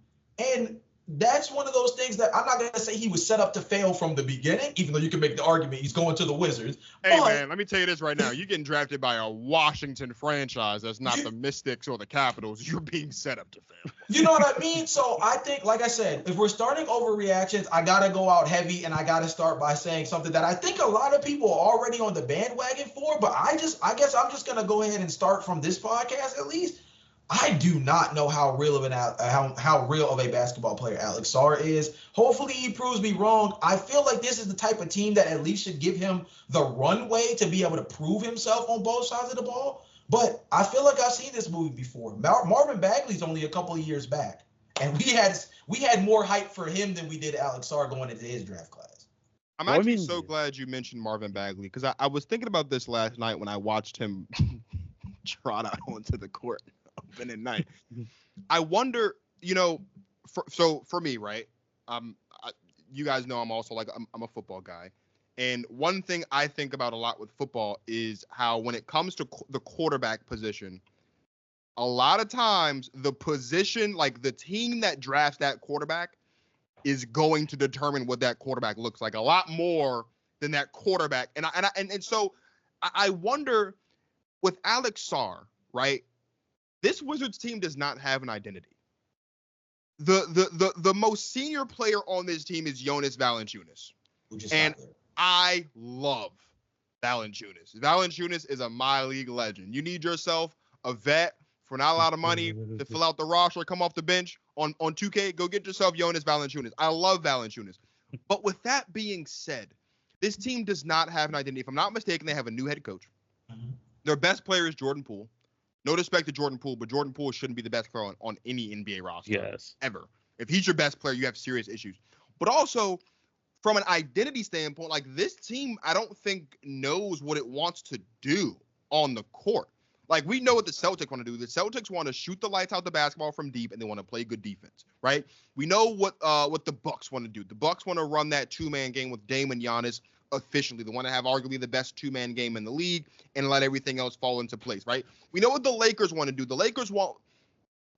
And that's one of those things that I'm not going to say he was set up to fail from the beginning, even though you can make the argument he's going to the Wizards. Hey, man, let me tell you this right now. You're getting drafted by a Washington franchise that's not the Mystics or the Capitals. You're being set up to fail. You know what I mean? So I think, like I said, if we're starting overreactions, I got to go out heavy, and I got to start by saying something that I think a lot of people are already on the bandwagon for, but I guess I'm just going to go ahead and start from this podcast at least. I do not know how real of a basketball player Alex Sarr is. Hopefully he proves me wrong. I feel like this is the type of team that at least should give him the runway to be able to prove himself on both sides of the ball. But I feel like I've seen this movie before. Marvin Bagley's only a couple of years back, and we had more hype for him than we did Alex Sarr going into his draft class. I'm actually so glad you mentioned Marvin Bagley, because I was thinking about this last night when I watched him trot out onto the court. Opening night. I wonder, for me, right? You guys know I'm also I'm a football guy. And one thing I think about a lot with football is how when it comes to the quarterback position, a lot of times the position, like the team that drafts that quarterback is going to determine what that quarterback looks like a lot more than that quarterback. And so I wonder with Alex Sarr, right? This Wizards team does not have an identity. The most senior player on this team is Jonas Valanciunas. And I love Valanciunas. Valanciunas is a my league legend. You need yourself a vet for not a lot of money to fill out the roster, come off the bench on 2K, go get yourself Jonas Valanciunas. I love Valanciunas. But with that being said, this team does not have an identity. If I'm not mistaken, they have a new head coach. Mm-hmm. Their best player is Jordan Poole. No disrespect to Jordan Poole, but Jordan Poole shouldn't be the best player on any NBA roster. Yes. Ever. If he's your best player, you have serious issues. But also, from an identity standpoint, like this team, I don't think knows what it wants to do on the court. Like, we know what the Celtics want to do. The Celtics want to shoot the lights out the basketball from deep, and they want to play good defense, right? We know what the Bucks want to do. The Bucks want to run that two-man game with Dame and Giannis efficiently. They want to have arguably the best two-man game in the league and let everything else fall into place, right? We know what the Lakers want to do. The Lakers want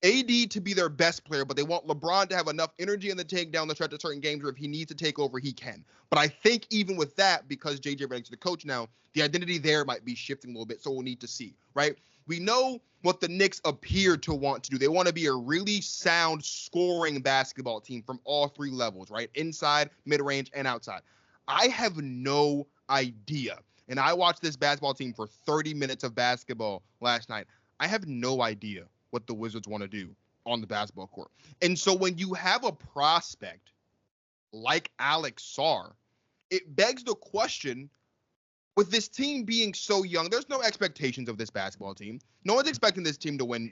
AD to be their best player, but they want LeBron to have enough energy in the tank down the stretch of certain games where if he needs to take over, he can. But I think even with that, because JJ Redick's the coach now, the identity there might be shifting a little bit, so we'll need to see, right? We know what the Knicks appear to want to do. They want to be a really sound scoring basketball team from all 3 levels, right? Inside, mid-range, and outside. I have no idea. And I watched this basketball team for 30 minutes of basketball last night. I have no idea what the Wizards want to do on the basketball court. And so when you have a prospect like Alex Sarr, it begs the question, with this team being so young, there's no expectations of this basketball team. No one's expecting this team to win,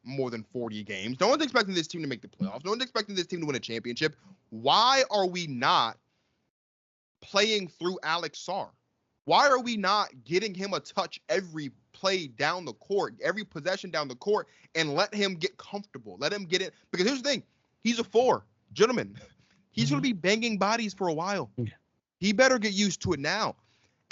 more than 40 games. No one's expecting this team to make the playoffs. No one's expecting this team to win a championship. Why are we not playing through Alex Sarr? Why are we not getting him a touch every play down the court, every possession down the court, and let him get comfortable? Let him get it. Because here's the thing. He's a 4. Gentlemen, he's going to be banging bodies for a while. Yeah. He better get used to it now.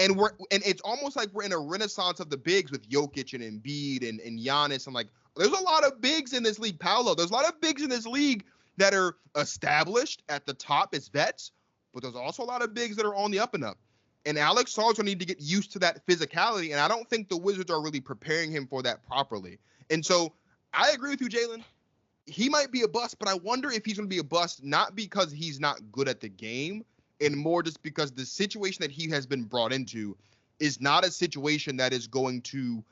And it's almost like we're in a renaissance of the bigs with Jokic and Embiid and Giannis. And there's a lot of bigs in this league, Paolo. There's a lot of bigs in this league that are established at the top as vets, but there's also a lot of bigs that are on the up and up. And Alex Sarr's going to need to get used to that physicality, and I don't think the Wizards are really preparing him for that properly. And so I agree with you, Jalen. He might be a bust, but I wonder if he's going to be a bust not because he's not good at the game, and more just because the situation that he has been brought into is not a situation that is going to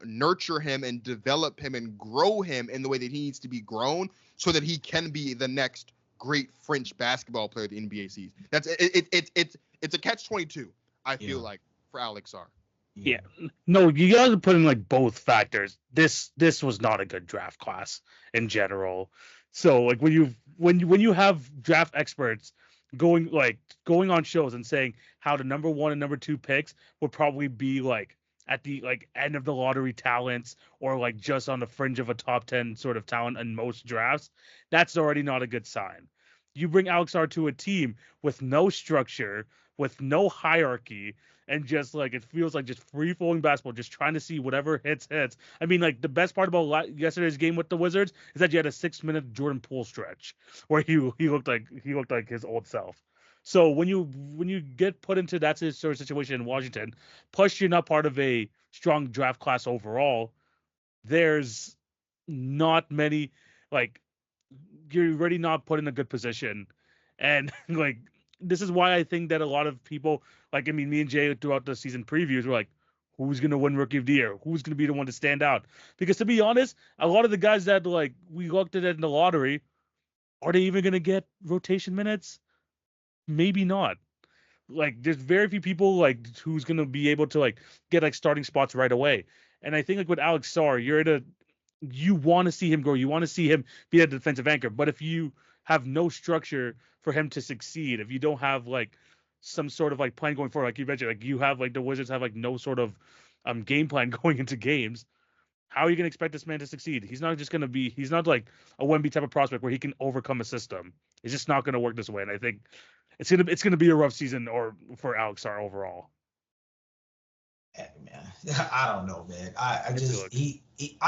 nurture him and develop him and grow him in the way that he needs to be grown so that he can be the next great French basketball player the NBA sees. It's a catch-22, I feel like, for Alex Sarr. Yeah. No, you got to put in like both factors. This was not a good draft class in general. So like when you have draft experts going on shows and saying how the number 1 and number 2 picks would probably be like at the like end of the lottery talents or like just on the fringe of a top 10 sort of talent in most drafts, that's already not a good sign. You bring Alex R to a team with no structure, with no hierarchy, and just like it feels like just free flowing basketball, just trying to see whatever hits. I mean, like the best part about yesterday's game with the Wizards is that you had a 6-minute Jordan Poole stretch where he looked like his old self. So when you get put into that sort of situation in Washington, plus you're not part of a strong draft class overall, there's not many like you're already not put in a good position, and like this is why I think that a lot of people, like, I mean, me and Jay throughout the season previews were like, who's going to win Rookie of the Year? Who's going to be the one to stand out? Because to be honest, a lot of the guys that like we looked at in the lottery, are they even going to get rotation minutes? Maybe not. Like, there's very few people like who's going to be able to like get like starting spots right away. And I think like with Alex Sarr, you want to see him grow. You want to see him be a defensive anchor. But if you have no structure for him to succeed, if you don't have like some sort of like plan going forward, like you mentioned, like you have like the Wizards have like no sort of game plan going into games, how are you going to expect this man to succeed? He's not like a Wemby type of prospect where he can overcome a system. It's just not going to work this way. And I think it's gonna be a rough season or for Alex Sarr overall. Man, I don't know, man. I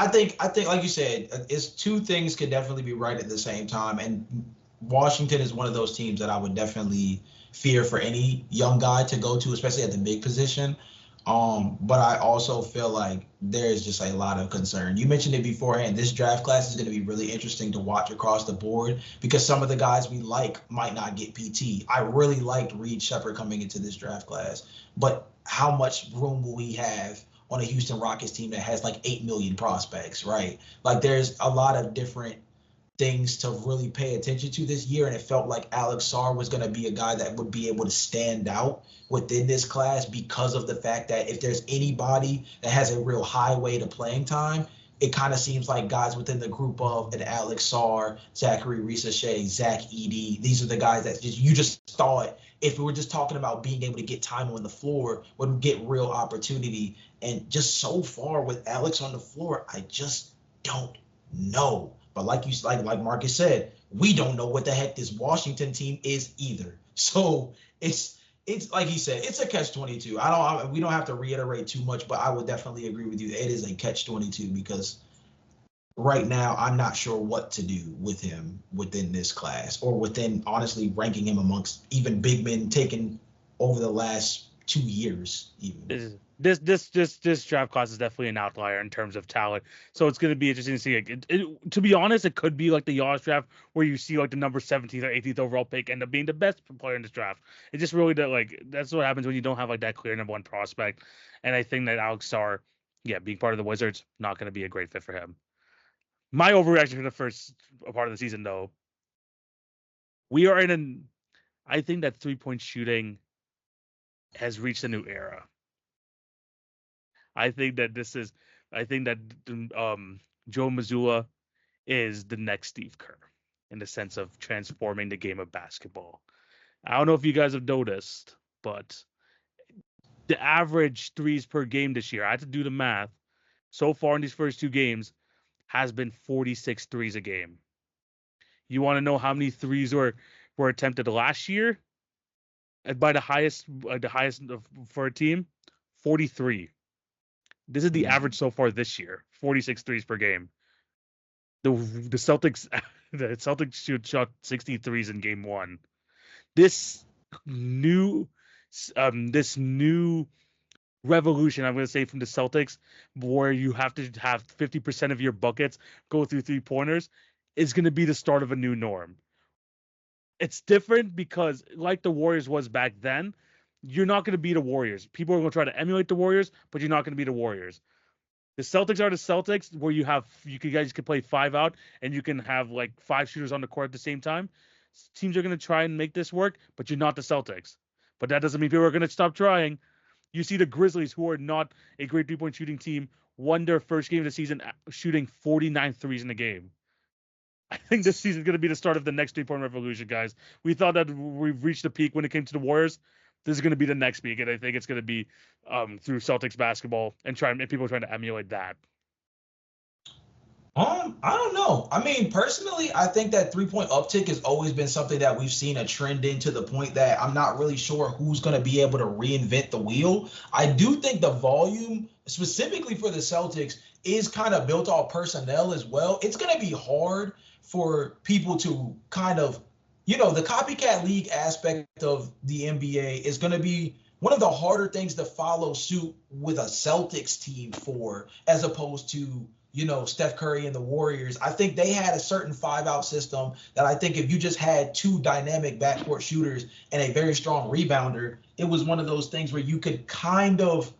think like you said, it's two things could definitely be right at the same time, and Washington is one of those teams that I would definitely fear for any young guy to go to, especially at the big position. But I also feel like there's just a lot of concern. You mentioned it beforehand. This draft class is going to be really interesting to watch across the board because some of the guys we like might not get PT. I really liked Reed Shepherd coming into this draft class, but how much room will we have on a Houston Rockets team that has like 8 million prospects, right? Like there's a lot of different things to really pay attention to this year, and it felt like Alex Sarr was going to be a guy that would be able to stand out within this class because of the fact that if there's anybody that has a real highway to playing time, it kind of seems like guys within the group of an Alex Sarr, Zachary Risache, Zach Edey, these are the guys that you just thought if we were just talking about being able to get time on the floor would get real opportunity. And just so far with Alex on the floor, I just don't know. But like Marcus said, we don't know what the heck this Washington team is either. So it's like he said, it's a catch-22. We don't have to reiterate too much, but I would definitely agree with you. It is a catch-22 because right now I'm not sure what to do with him within this class or within honestly ranking him amongst even big men taken over the last 2 years even. This draft class is definitely an outlier in terms of talent. So it's going to be interesting to see. Like, to be honest, it could be like the Giannis draft where you see like the number 17th or 18th overall pick end up being the best player in this draft. It just really that's what happens when you don't have like that clear number 1 prospect. And I think that Alex Sarr, being part of the Wizards, not going to be a great fit for him. My overreaction for the first part of the season, though, we are I think that 3-point shooting has reached a new era. I think that Joe Mazzulla is the next Steve Kerr in the sense of transforming the game of basketball. I don't know if you guys have noticed, but the average threes per game this year, I had to do the math, so far in these first 2 games has been 46 threes a game. You want to know how many threes were attempted last year? By the highest for a team, 43. This is the average so far this year, 46 threes per game. The Celtics shot 63s in game 1. This new revolution, I'm going to say, from the Celtics, where you have to have 50% of your buckets go through 3-pointers, is going to be the start of a new norm. It's different because, like the Warriors was back then, you're not going to be the Warriors. People are going to try to emulate the Warriors, but you're not going to be the Warriors. The Celtics are the Celtics, where you guys can play 5 out and you can have like 5 shooters on the court at the same time. Teams are going to try and make this work, but you're not the Celtics. But that doesn't mean people are going to stop trying. You see the Grizzlies, who are not a great three-point shooting team, won their first game of the season shooting 49 threes in the game. I think this season is going to be the start of the next three-point revolution, guys. We thought that we've reached the peak when it came to the Warriors. This is going to be the next peak, and I think it's going to be through Celtics basketball and people trying to emulate that. I don't know. I mean, personally, I think that 3-point uptick has always been something that we've seen a trend in, to the point that I'm not really sure who's going to be able to reinvent the wheel. I do think the volume, specifically for the Celtics, is kind of built off personnel as well. It's going to be hard for people to kind of, the copycat league aspect of the NBA is going to be one of the harder things to follow suit with a Celtics team for, as opposed to, Steph Curry and the Warriors. I think they had a certain 5-out system that I think if you just had two dynamic backcourt shooters and a very strong rebounder, it was one of those things where you could kind of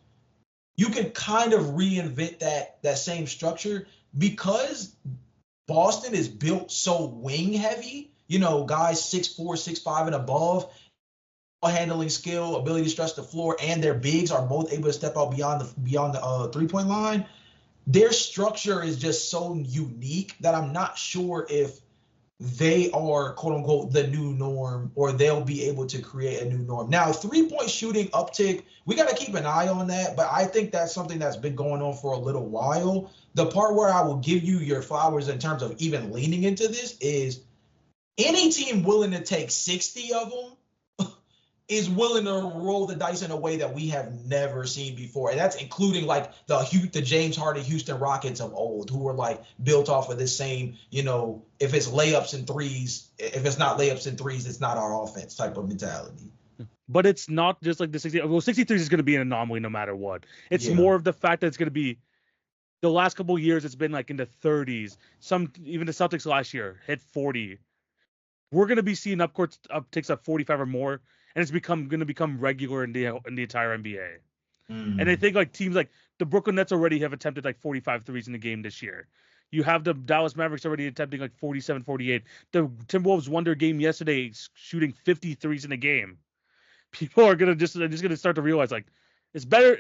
reinvent that same structure, because Boston is built so wing heavy, guys 6'4", 6'5", and above, handling skill, ability to stretch the floor, and their bigs are both able to step out beyond the 3-point line. Their structure is just so unique that I'm not sure if they are, quote unquote, the new norm, or they'll be able to create a new norm. Now, 3-point shooting uptick, we got to keep an eye on that, but I think that's something that's been going on for a little while. The part where I will give you your flowers in terms of even leaning into this is any team willing to take 60 of them is willing to roll the dice in a way that we have never seen before. And that's including like the James Harden Houston Rockets of old, who were like built off of this same, if it's layups and threes, if it's not layups and threes, it's not our offense type of mentality. But it's not just like the 60. Well, 63 is going to be an anomaly no matter what. It's more of the fact that it's going to be the last couple of years. It's been like in the 30s. Even the Celtics last year hit 40. We're going to be seeing upticks at 45 or more, and it's going to become regular in the entire NBA. And I think like teams like the Brooklyn Nets already have attempted like 45 threes in the game this year. You have the Dallas Mavericks already attempting like 47, 48. The Timberwolves won their game yesterday shooting 50 threes in the game. People are going to start to realize like it's better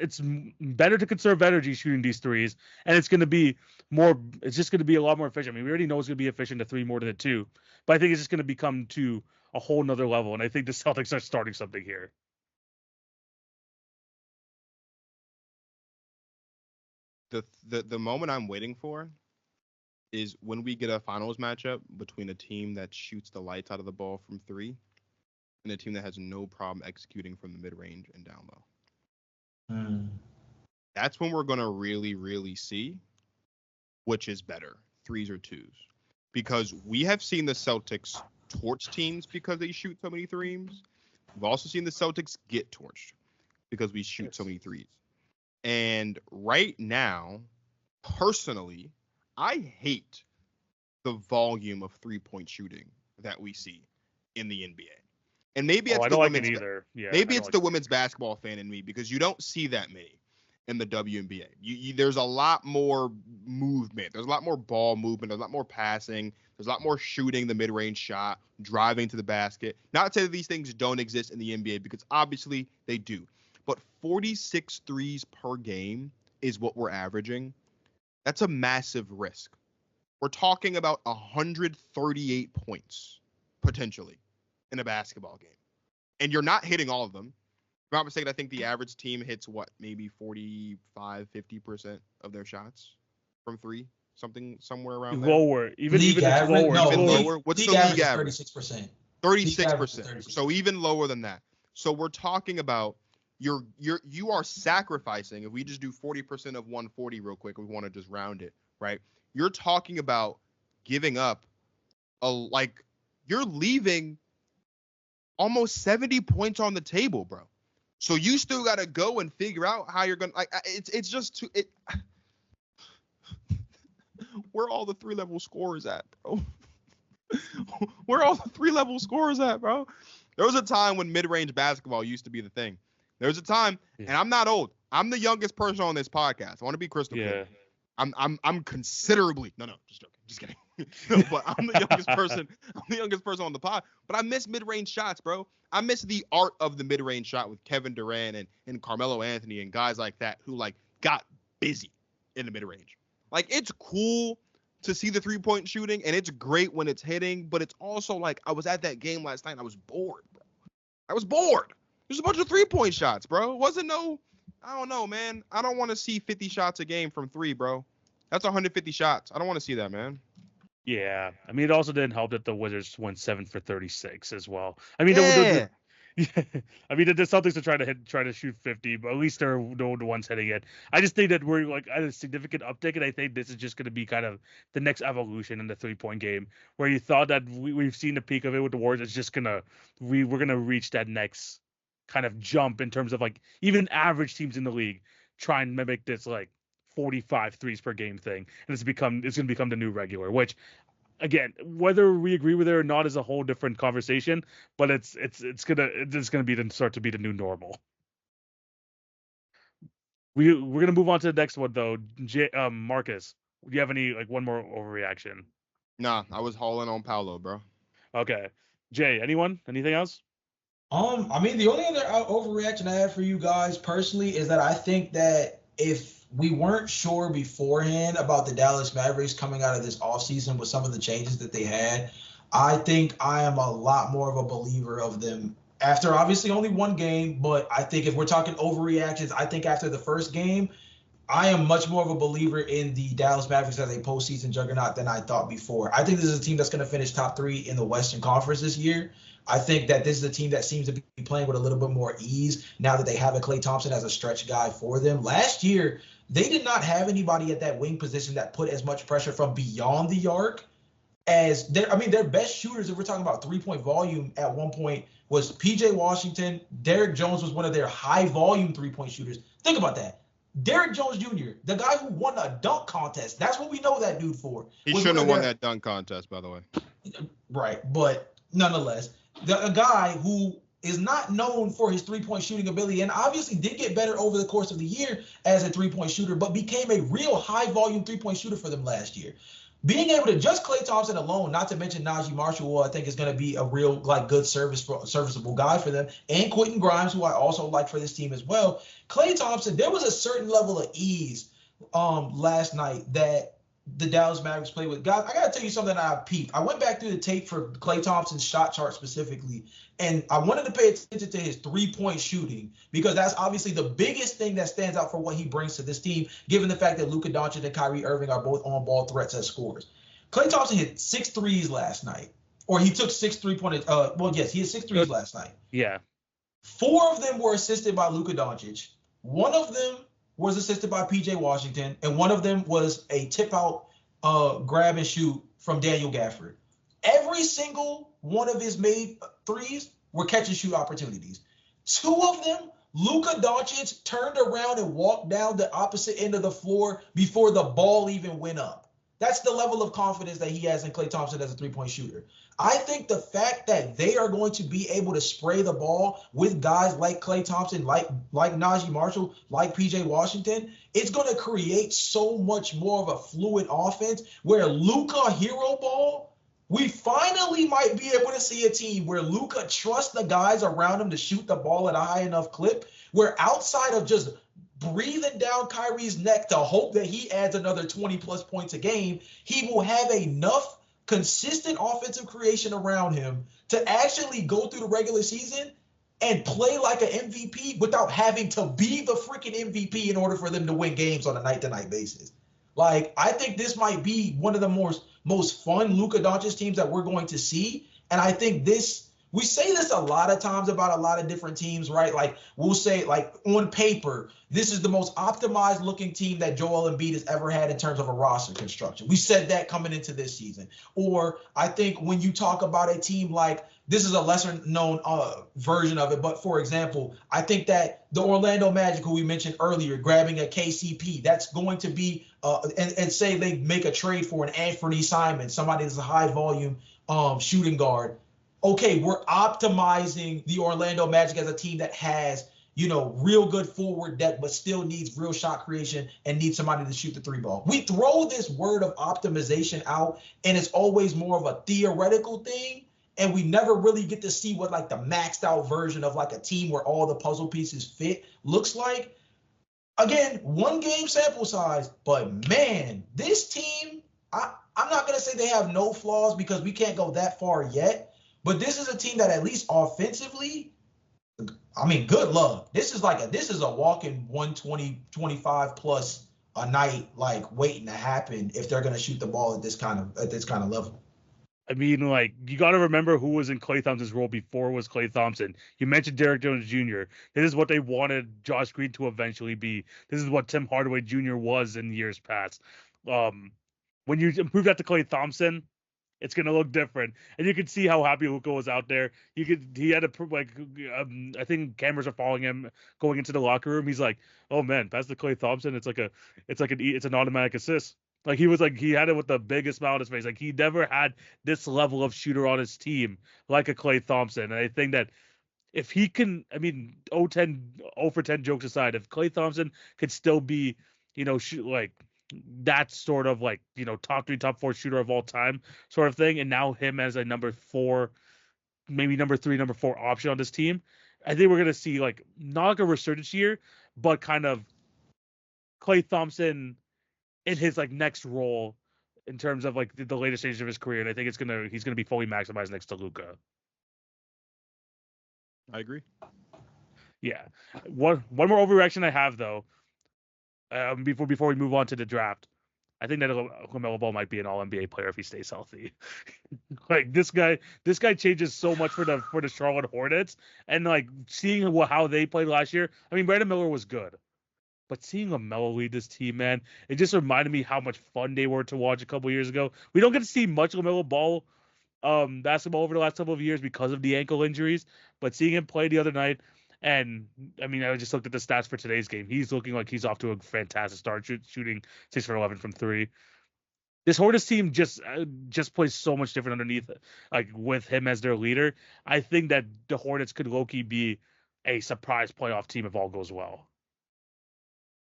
to conserve energy shooting these threes, and it's just going to be a lot more efficient. I mean, we already know it's going to be efficient to 3 more than the 2, but I think it's just going to become to a whole nother level, and I think the Celtics are starting something here. The moment I'm waiting for is when we get a finals matchup between a team that shoots the lights out of the ball from 3 and a team that has no problem executing from the mid-range and down low. That's when we're going to really, really see which is better, 3s or 2s. Because we have seen the Celtics torch teams because they shoot so many 3s. We've also seen the Celtics get torched because we shoot so many 3s. And right now, personally, I hate the volume of 3-point shooting that we see in the NBA. And maybe it's the women's either. Yeah, maybe it's the women's basketball fan in me, because you don't see that many in the WNBA. There's a lot more movement. There's a lot more ball movement. There's a lot more passing. There's a lot more shooting the mid-range shot, driving to the basket. Not to say that these things don't exist in the NBA, because obviously they do. But 46 threes per game is what we're averaging. That's a massive risk. We're talking about 138 points, potentially, in a basketball game. And you're not hitting all of them. If I'm not mistaken, I think the average team hits maybe 45, 50% of their shots from 3, somewhere around there. Lower, even lower. No, even lower. What's the league average? 36%. 36%. So even lower than that. So we're talking about you are sacrificing. If we just do 40% of 140 real quick, we want to just round it, right? You're talking about giving up you're leaving almost 70 points on the table, bro. So you still got to go and figure out how you're going to, it's just too, where are all the 3-level scorers at, bro? Where are all the 3-level scorers at, bro? There was a time when mid-range basketball used to be the thing. There was a time, and I'm not old. I'm the youngest person on this podcast. I want to be crystal clear. I'm considerably, no, just joking. Just kidding. But I'm the youngest person. I'm the youngest person on the pod. But I miss mid-range shots, bro. I miss the art of the mid-range shot with Kevin Durant and Carmelo Anthony and guys like that who like got busy in the mid-range. Like, it's cool to see the three-point shooting, and it's great when it's hitting, but it's also like, I was at that game last night and I was bored, bro. I was bored. There's a bunch of three-point shots, bro. It wasn't I don't know, man. I don't want to see 50 shots a game from three, bro. That's 150 shots. I don't want to see that, man. Yeah. I mean, it also didn't help that the Wizards went 7 for 36 as well. I mean, yeah. I mean, the Celtics are try to shoot 50, but at least they're the ones hitting it. I just think that we're like at a significant uptick, and I think this is just going to be kind of the next evolution in the 3-point game, where you thought that we've seen the peak of it with the Warriors. It's just we're gonna reach that next kind of jump in terms of like even average teams in the league try and mimic this like 45 threes per game thing, and it's going to become the new regular, which. Again, whether we agree with it or not is a whole different conversation, but it's gonna start to be the new normal. We're gonna move on to the next one though. Marcus, do you have any one more overreaction? Nah, I was hauling on Paolo, bro. Okay, Jay, anything else? I mean, the only other overreaction I have for you guys personally is that I think that if we weren't sure beforehand about the Dallas Mavericks coming out of this offseason with some of the changes that they had, I think I am a lot more of a believer of them after obviously only one game. But I think if we're talking overreactions, I think after the first game, I am much more of a believer in the Dallas Mavericks as a postseason juggernaut than I thought before. I think this is a team that's going to finish top 3 in the Western Conference this year. I think that this is a team that seems to be playing with a little bit more ease now that they have a Klay Thompson as a stretch guy for them. Last year, they did not have anybody at that wing position that put as much pressure from beyond the arc as their best shooters, if we're talking about 3-point volume at one point, was PJ Washington. Derrick Jones was one of their high volume 3-point shooters. Think about that. Derrick Jones Jr., the guy who won a dunk contest. That's what we know that dude for. He shouldn't have won that dunk contest, by the way. Right, but nonetheless, a guy who is not known for his 3-point shooting ability and obviously did get better over the course of the year as a 3-point shooter, but became a real high-volume 3-point shooter for them last year. Being able to just Klay Thompson alone, not to mention Najee Marshall, who I think is going to be a real good serviceable guy for them, and Quentin Grimes, who I also like for this team as well. Klay Thompson, there was a certain level of ease last night that the Dallas Mavericks played with. Guys, I got to tell you something that I peeped. I went back through the tape for Klay Thompson's shot chart specifically, and I wanted to pay attention to his 3-point shooting because that's obviously the biggest thing that stands out for what he brings to this team, given the fact that Luka Doncic and Kyrie Irving are both on-ball threats as scorers. Klay Thompson hit 6 threes last night, or he took 6 3-pointers. He hit 6 threes last night. Yeah. 4 of them were assisted by Luka Doncic. 1 of them was assisted by PJ Washington, and 1 of them was a tip-out grab and shoot from Daniel Gafford. Every single one of his made threes were catch-and-shoot opportunities. 2 of them, Luka Doncic turned around and walked down the opposite end of the floor before the ball even went up. That's the level of confidence that he has in Klay Thompson as a 3-point shooter. I think the fact that they are going to be able to spray the ball with guys like Klay Thompson, like Najee Marshall, like PJ Washington, it's going to create so much more of a fluid offense where Luka hero ball, we finally might be able to see a team where Luka trusts the guys around him to shoot the ball at a high enough clip, where outside of just breathing down Kyrie's neck to hope that he adds another 20-plus points a game, he will have enough consistent offensive creation around him to actually go through the regular season and play like an MVP without having to be the freaking MVP in order for them to win games on a night-to-night basis. Like, I think this might be one of the most fun Luka Doncic teams that we're going to see. And I think we say this a lot of times about a lot of different teams, right? Like, we'll say, like, on paper, this is the most optimized looking team that Joel Embiid has ever had in terms of a roster construction. We said that coming into this season. Or I think when you talk about a team like, this is a lesser known version of it, but for example, I think that the Orlando Magic, who we mentioned earlier, grabbing a KCP, that's going to be, and say they make a trade for an Anthony Simon, somebody that's a high volume shooting guard. Okay, we're optimizing the Orlando Magic as a team that has real good forward depth, but still needs real shot creation and needs somebody to shoot the three ball. We throw this word of optimization out, and it's always more of a theoretical thing. And we never really get to see what like the maxed out version of like a team where all the puzzle pieces fit looks like. Again, 1 game sample size, but man, this team, I'm not going to say they have no flaws because we can't go that far yet. But this is a team that at least offensively, I mean, good luck. This is a walking 120, 25 plus a night, like waiting to happen if they're going to shoot the ball at this kind of level. I mean, like, you got to remember who was in Klay Thompson's role before was Klay Thompson. You mentioned Derrick Jones Jr. This is what they wanted Josh Green to eventually be. This is what Tim Hardaway Jr. was in years past. When you improve that to Klay Thompson, it's gonna look different, and you can see how happy Luka was out there. He had I think cameras are following him going into the locker room. He's like, "Oh man, pass the Klay Thompson. It's an automatic assist." Like he had it with the biggest smile on his face. Like he never had this level of shooter on his team like a Klay Thompson. And I think that if he can, I mean, 0 for 10 jokes aside, if Klay Thompson could still be, like that sort of like, top 3, top 4 shooter of all time sort of thing, and now him as a number 4, maybe number 3, number 4 option on this team, I think we're gonna see like not like a resurgence year, but kind of Klay Thompson in his like next role in terms of like the later stages of his career, and I think he's gonna be fully maximized next to Luka. I agree. Yeah. One more overreaction I have though, before we move on to the draft, I think that LaMelo Ball might be an All-NBA player if he stays healthy. Like this guy changes so much for the Charlotte Hornets, and like seeing how they played last year. I mean, Brandon Miller was good. But seeing LaMelo lead this team, man, it just reminded me how much fun they were to watch a couple years ago. We don't get to see much LaMelo Ball basketball over the last couple of years because of the ankle injuries. But seeing him play the other night, and I mean, I just looked at the stats for today's game. He's looking like he's off to a fantastic start, shooting 6 for 11 from 3. This Hornets team just plays so much different underneath it, like with him as their leader. I think that the Hornets could low-key be a surprise playoff team if all goes well.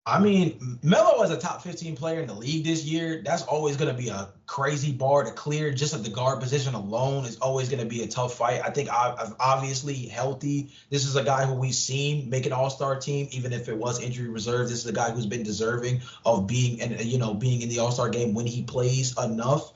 I mean, Melo as a top 15 player in the league this year, that's always going to be a crazy bar to clear. Just at the guard position alone is always going to be a tough fight. I think obviously healthy. This is a guy who we've seen make an all-star team, even if it was injury reserve. This is a guy who's been deserving of being in the all-star game when he plays enough.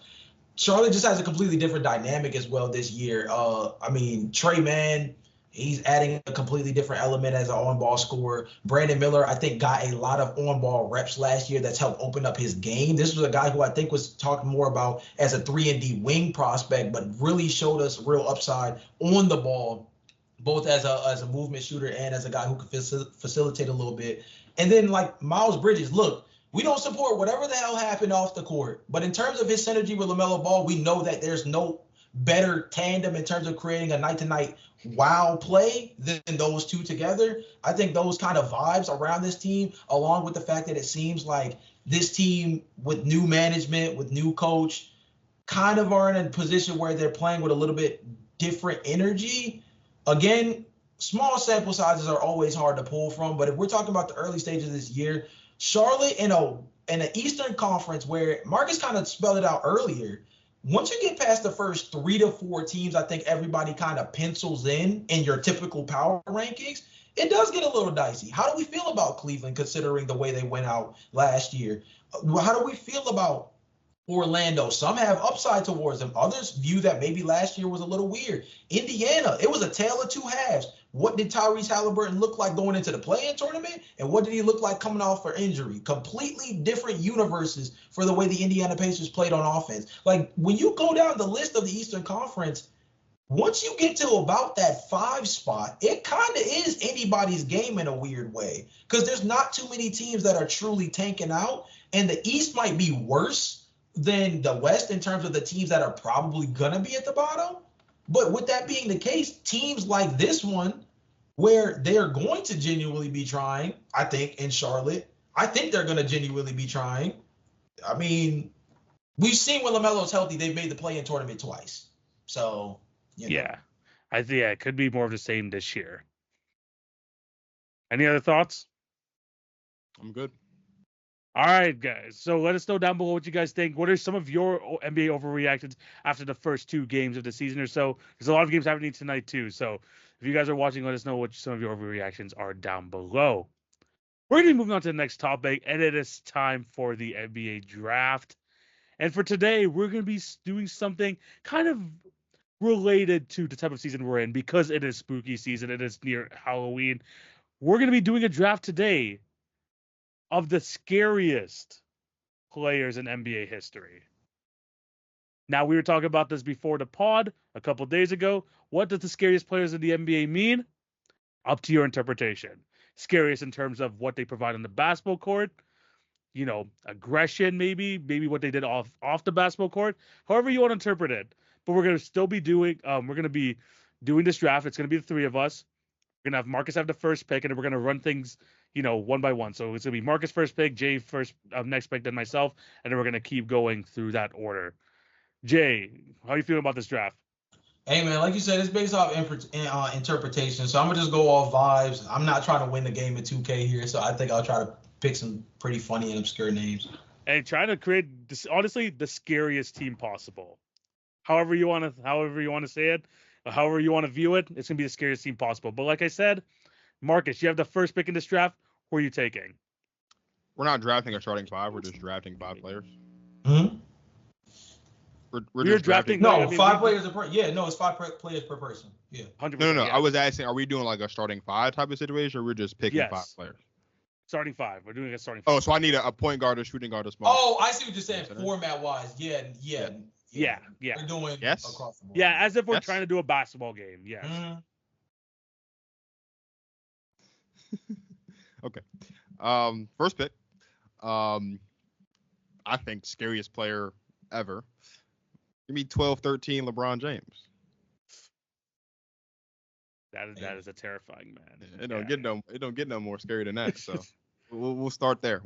Charlotte just has a completely different dynamic as well this year. I mean, Trey Mann, he's adding a completely different element as an on-ball scorer. Brandon Miller, I think, got a lot of on-ball reps last year that's helped open up his game. This was a guy who I think was talked more about as a 3-and-D wing prospect, but really showed us real upside on the ball, both as a movement shooter and as a guy who could facilitate a little bit. And then, like, Miles Bridges, look, we don't support whatever the hell happened off the court. But in terms of his synergy with LaMelo Ball, we know that there's no better tandem in terms of creating a night-to-night wow play than those two together. I think those kind of vibes around this team, along with the fact that it seems like this team with new management, with new coach, kind of are in a position where they're playing with a little bit different energy. Again, small sample sizes are always hard to pull from, but if we're talking about the early stages of this year, Charlotte in an Eastern Conference where Marcus kind of spelled it out earlier, once you get past the first 3 to 4 teams, I think everybody kind of pencils in your typical power rankings. It does get a little dicey. How do we feel about Cleveland considering the way they went out last year? How do we feel about Orlando? Some have upside towards them. Others view that maybe last year was a little weird. Indiana, it was a tale of two halves. What did Tyrese Halliburton look like going into the play-in tournament? And what did he look like coming off for injury? Completely different universes for the way the Indiana Pacers played on offense. Like, when you go down the list of the Eastern Conference, once you get to about that 5 spot, it kind of is anybody's game in a weird way. Because there's not too many teams that are truly tanking out. And the East might be worse than the West in terms of the teams that are probably going to be at the bottom. But with that being the case, teams like this one, where they're going to genuinely be trying, I think, in Charlotte, I think they're going to genuinely be trying. I mean, we've seen when LaMelo's healthy, they've made the play-in tournament twice. So, Yeah. I think it could be more of the same this year. Any other thoughts? I'm good. All right, guys. So let us know down below what you guys think. What are some of your NBA overreactions after the first 2 games of the season or so? There's a lot of games happening tonight too. So if you guys are watching, let us know what some of your overreactions are down below. We're going to be moving on to the next topic, and it is time for the NBA draft. And for today, we're going to be doing something kind of related to the type of season we're in because it is spooky season. It is near Halloween. We're going to be doing a draft today of the scariest players in NBA history. Now, we were talking about this before the pod a couple days ago. What does the scariest players in the NBA mean? Up to your interpretation. Scariest in terms of what they provide on the basketball court, aggression, maybe what they did off the basketball court. However you want to interpret it. But we're going to still be doing this draft. It's going to be the 3 of us. We're gonna have Marcus have the first pick, and then we're gonna run things, one by one. So it's gonna be Marcus first pick, Jay first next pick, then myself, and then we're gonna keep going through that order. Jay, how are you feeling about this draft? Hey man, like you said, it's based off interpretation. So I'm gonna just go off vibes. I'm not trying to win the game at 2K here, so I think I'll try to pick some pretty funny and obscure names. And trying to create honestly the scariest team possible. However you want to say it. However you want to view it, it's going to be the scariest team possible. But like I said, Marcus, you have the first pick in this draft. Who are you taking? We're not drafting a starting 5. We're just drafting 5 players. Mm-hmm. We're just drafting. No, 5 players per. Yeah, no, it's 5 players per person. Yeah. 100%. No. Yeah. I was asking, are we doing like a starting 5 type of situation, or we're just picking 5 players? Starting 5. We're doing a starting 5. Oh, so I need a point guard, a shooting guard, a small. Oh, I see what you're saying. Format-wise, yeah. We're doing across the board. Yeah, as if we're trying to do a basketball game. Yes. Mm-hmm. Okay. First pick. I think scariest player ever. Give me 12-13 LeBron James. That is a terrifying man. It don't get no more scary than that. So we'll start there.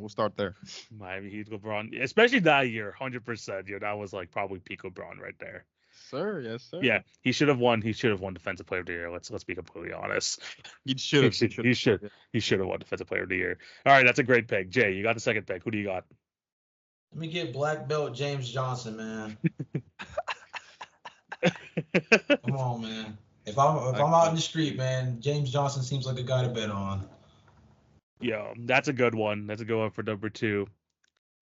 Miami Heat LeBron, especially that year, 100%. That was like probably peak LeBron right there. Sir, yes, sir. Yeah, he should have won. He should have won Defensive Player of the Year. Let's be completely honest. He should have. He should have won Defensive Player of the Year. All right, that's a great pick. Jay, you got the second pick. Who do you got? Let me get black belt James Johnson, man. Come on, man. If I'm out in the street, man, James Johnson seems like a guy to bet on. Yeah, that's a good one. That's a good one for number 2.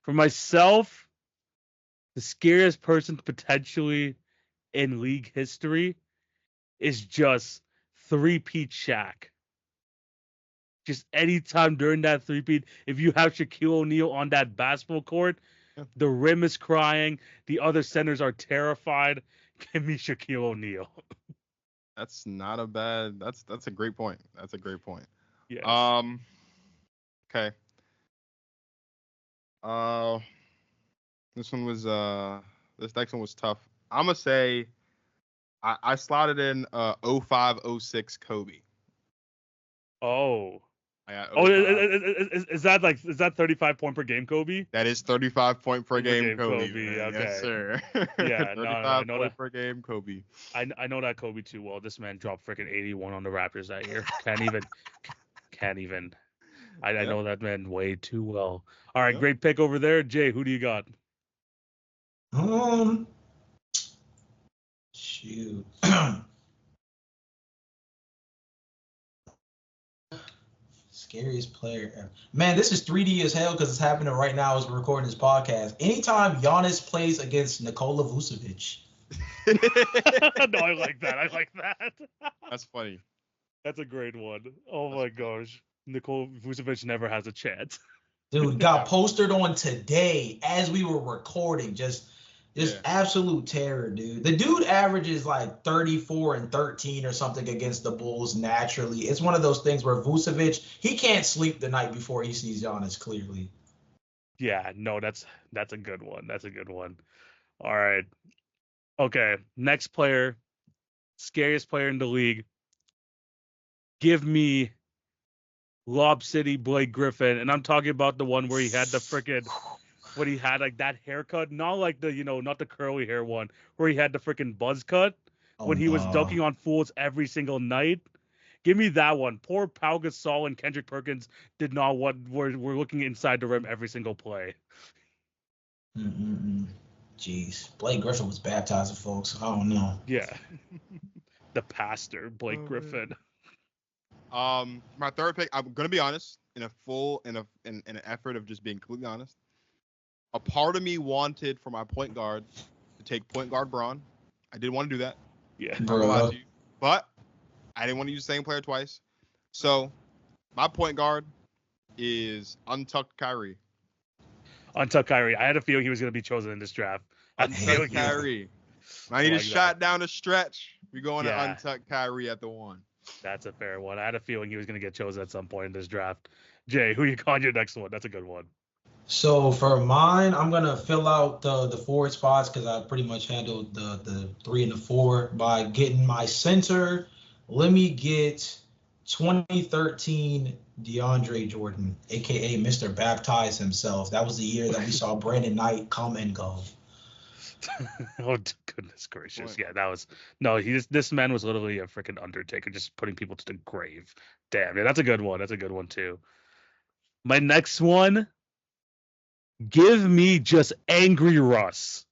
For myself, the scariest person potentially in league history is just 3-peat Shaq. Just anytime during that 3-peat, if you have Shaquille O'Neal on that basketball court, the rim is crying, the other centers are terrified. Give me Shaquille O'Neal. That's not a bad. That's a great point. That's a great point. Yes. Okay. This next one was tough. I'm gonna say I slotted in 05-06 Kobe. Oh. Oh, is that 35 point per game Kobe? That is 35 point per game Kobe. Okay. Yes, sir. Yeah, 35 point per game Kobe. I know that Kobe too well. This man dropped freaking 81 on the Raptors that year. Can't even. I know that man way too well. All right, great pick over there. Jay, who do you got? Shoot. Scariest player ever. Man, this is 3D as hell because it's happening right now as we're recording this podcast. Anytime Giannis plays against Nikola Vucevic. No, I like that. That's funny. That's a great one. Oh my gosh. Nikola Vucevic never has a chance. Dude, got postered on today as we were recording. Just absolute terror, dude. The dude averages like 34 and 13 or something against the Bulls naturally. It's one of those things where Vucevic, he can't sleep the night before he sees Giannis clearly. Yeah, no, that's a good one. That's a good one. All right. Okay, next player, scariest player in the league. Give me Lob City Blake Griffin, and I'm talking about the one where he had the freaking, when he had like that haircut, not like the, not the curly hair one, where he had the freaking buzz cut when he was dunking on fools every single night. Give me that one. Poor Pau Gasol and Kendrick Perkins did not were looking inside the rim every single play. Jeez, Blake Griffin was baptizing folks. I don't know. Yeah, the pastor, Blake Griffin. My third pick. I'm gonna be honest. In an effort of just being completely honest, a part of me wanted for my point guard to take point guard Braun. I did want to do that. Yeah, I'm not gonna lie to you, but I didn't want to use the same player twice. So my point guard is untucked Kyrie. Untucked Kyrie. I had a feeling he was going to be chosen in this draft. Untucked Kyrie. I need a shot down the stretch. We're going to untucked Kyrie at the 1. That's a fair one. I had a feeling he was going to get chosen at some point in this draft. Jay, who you calling your next one? That's a good one. So for mine, I'm going to fill out the forward spots because I pretty much handled the 3 and the 4 by getting my center. Let me get 2013 DeAndre Jordan, a.k.a. Mr. Baptized himself. That was the year that we saw Brandon Knight come and go. Oh, goodness gracious. Yeah, that was – no, this man was literally a freaking Undertaker, just putting people to the grave. Damn, yeah, that's a good one. That's a good one, too. My next one, give me just Angry Russ.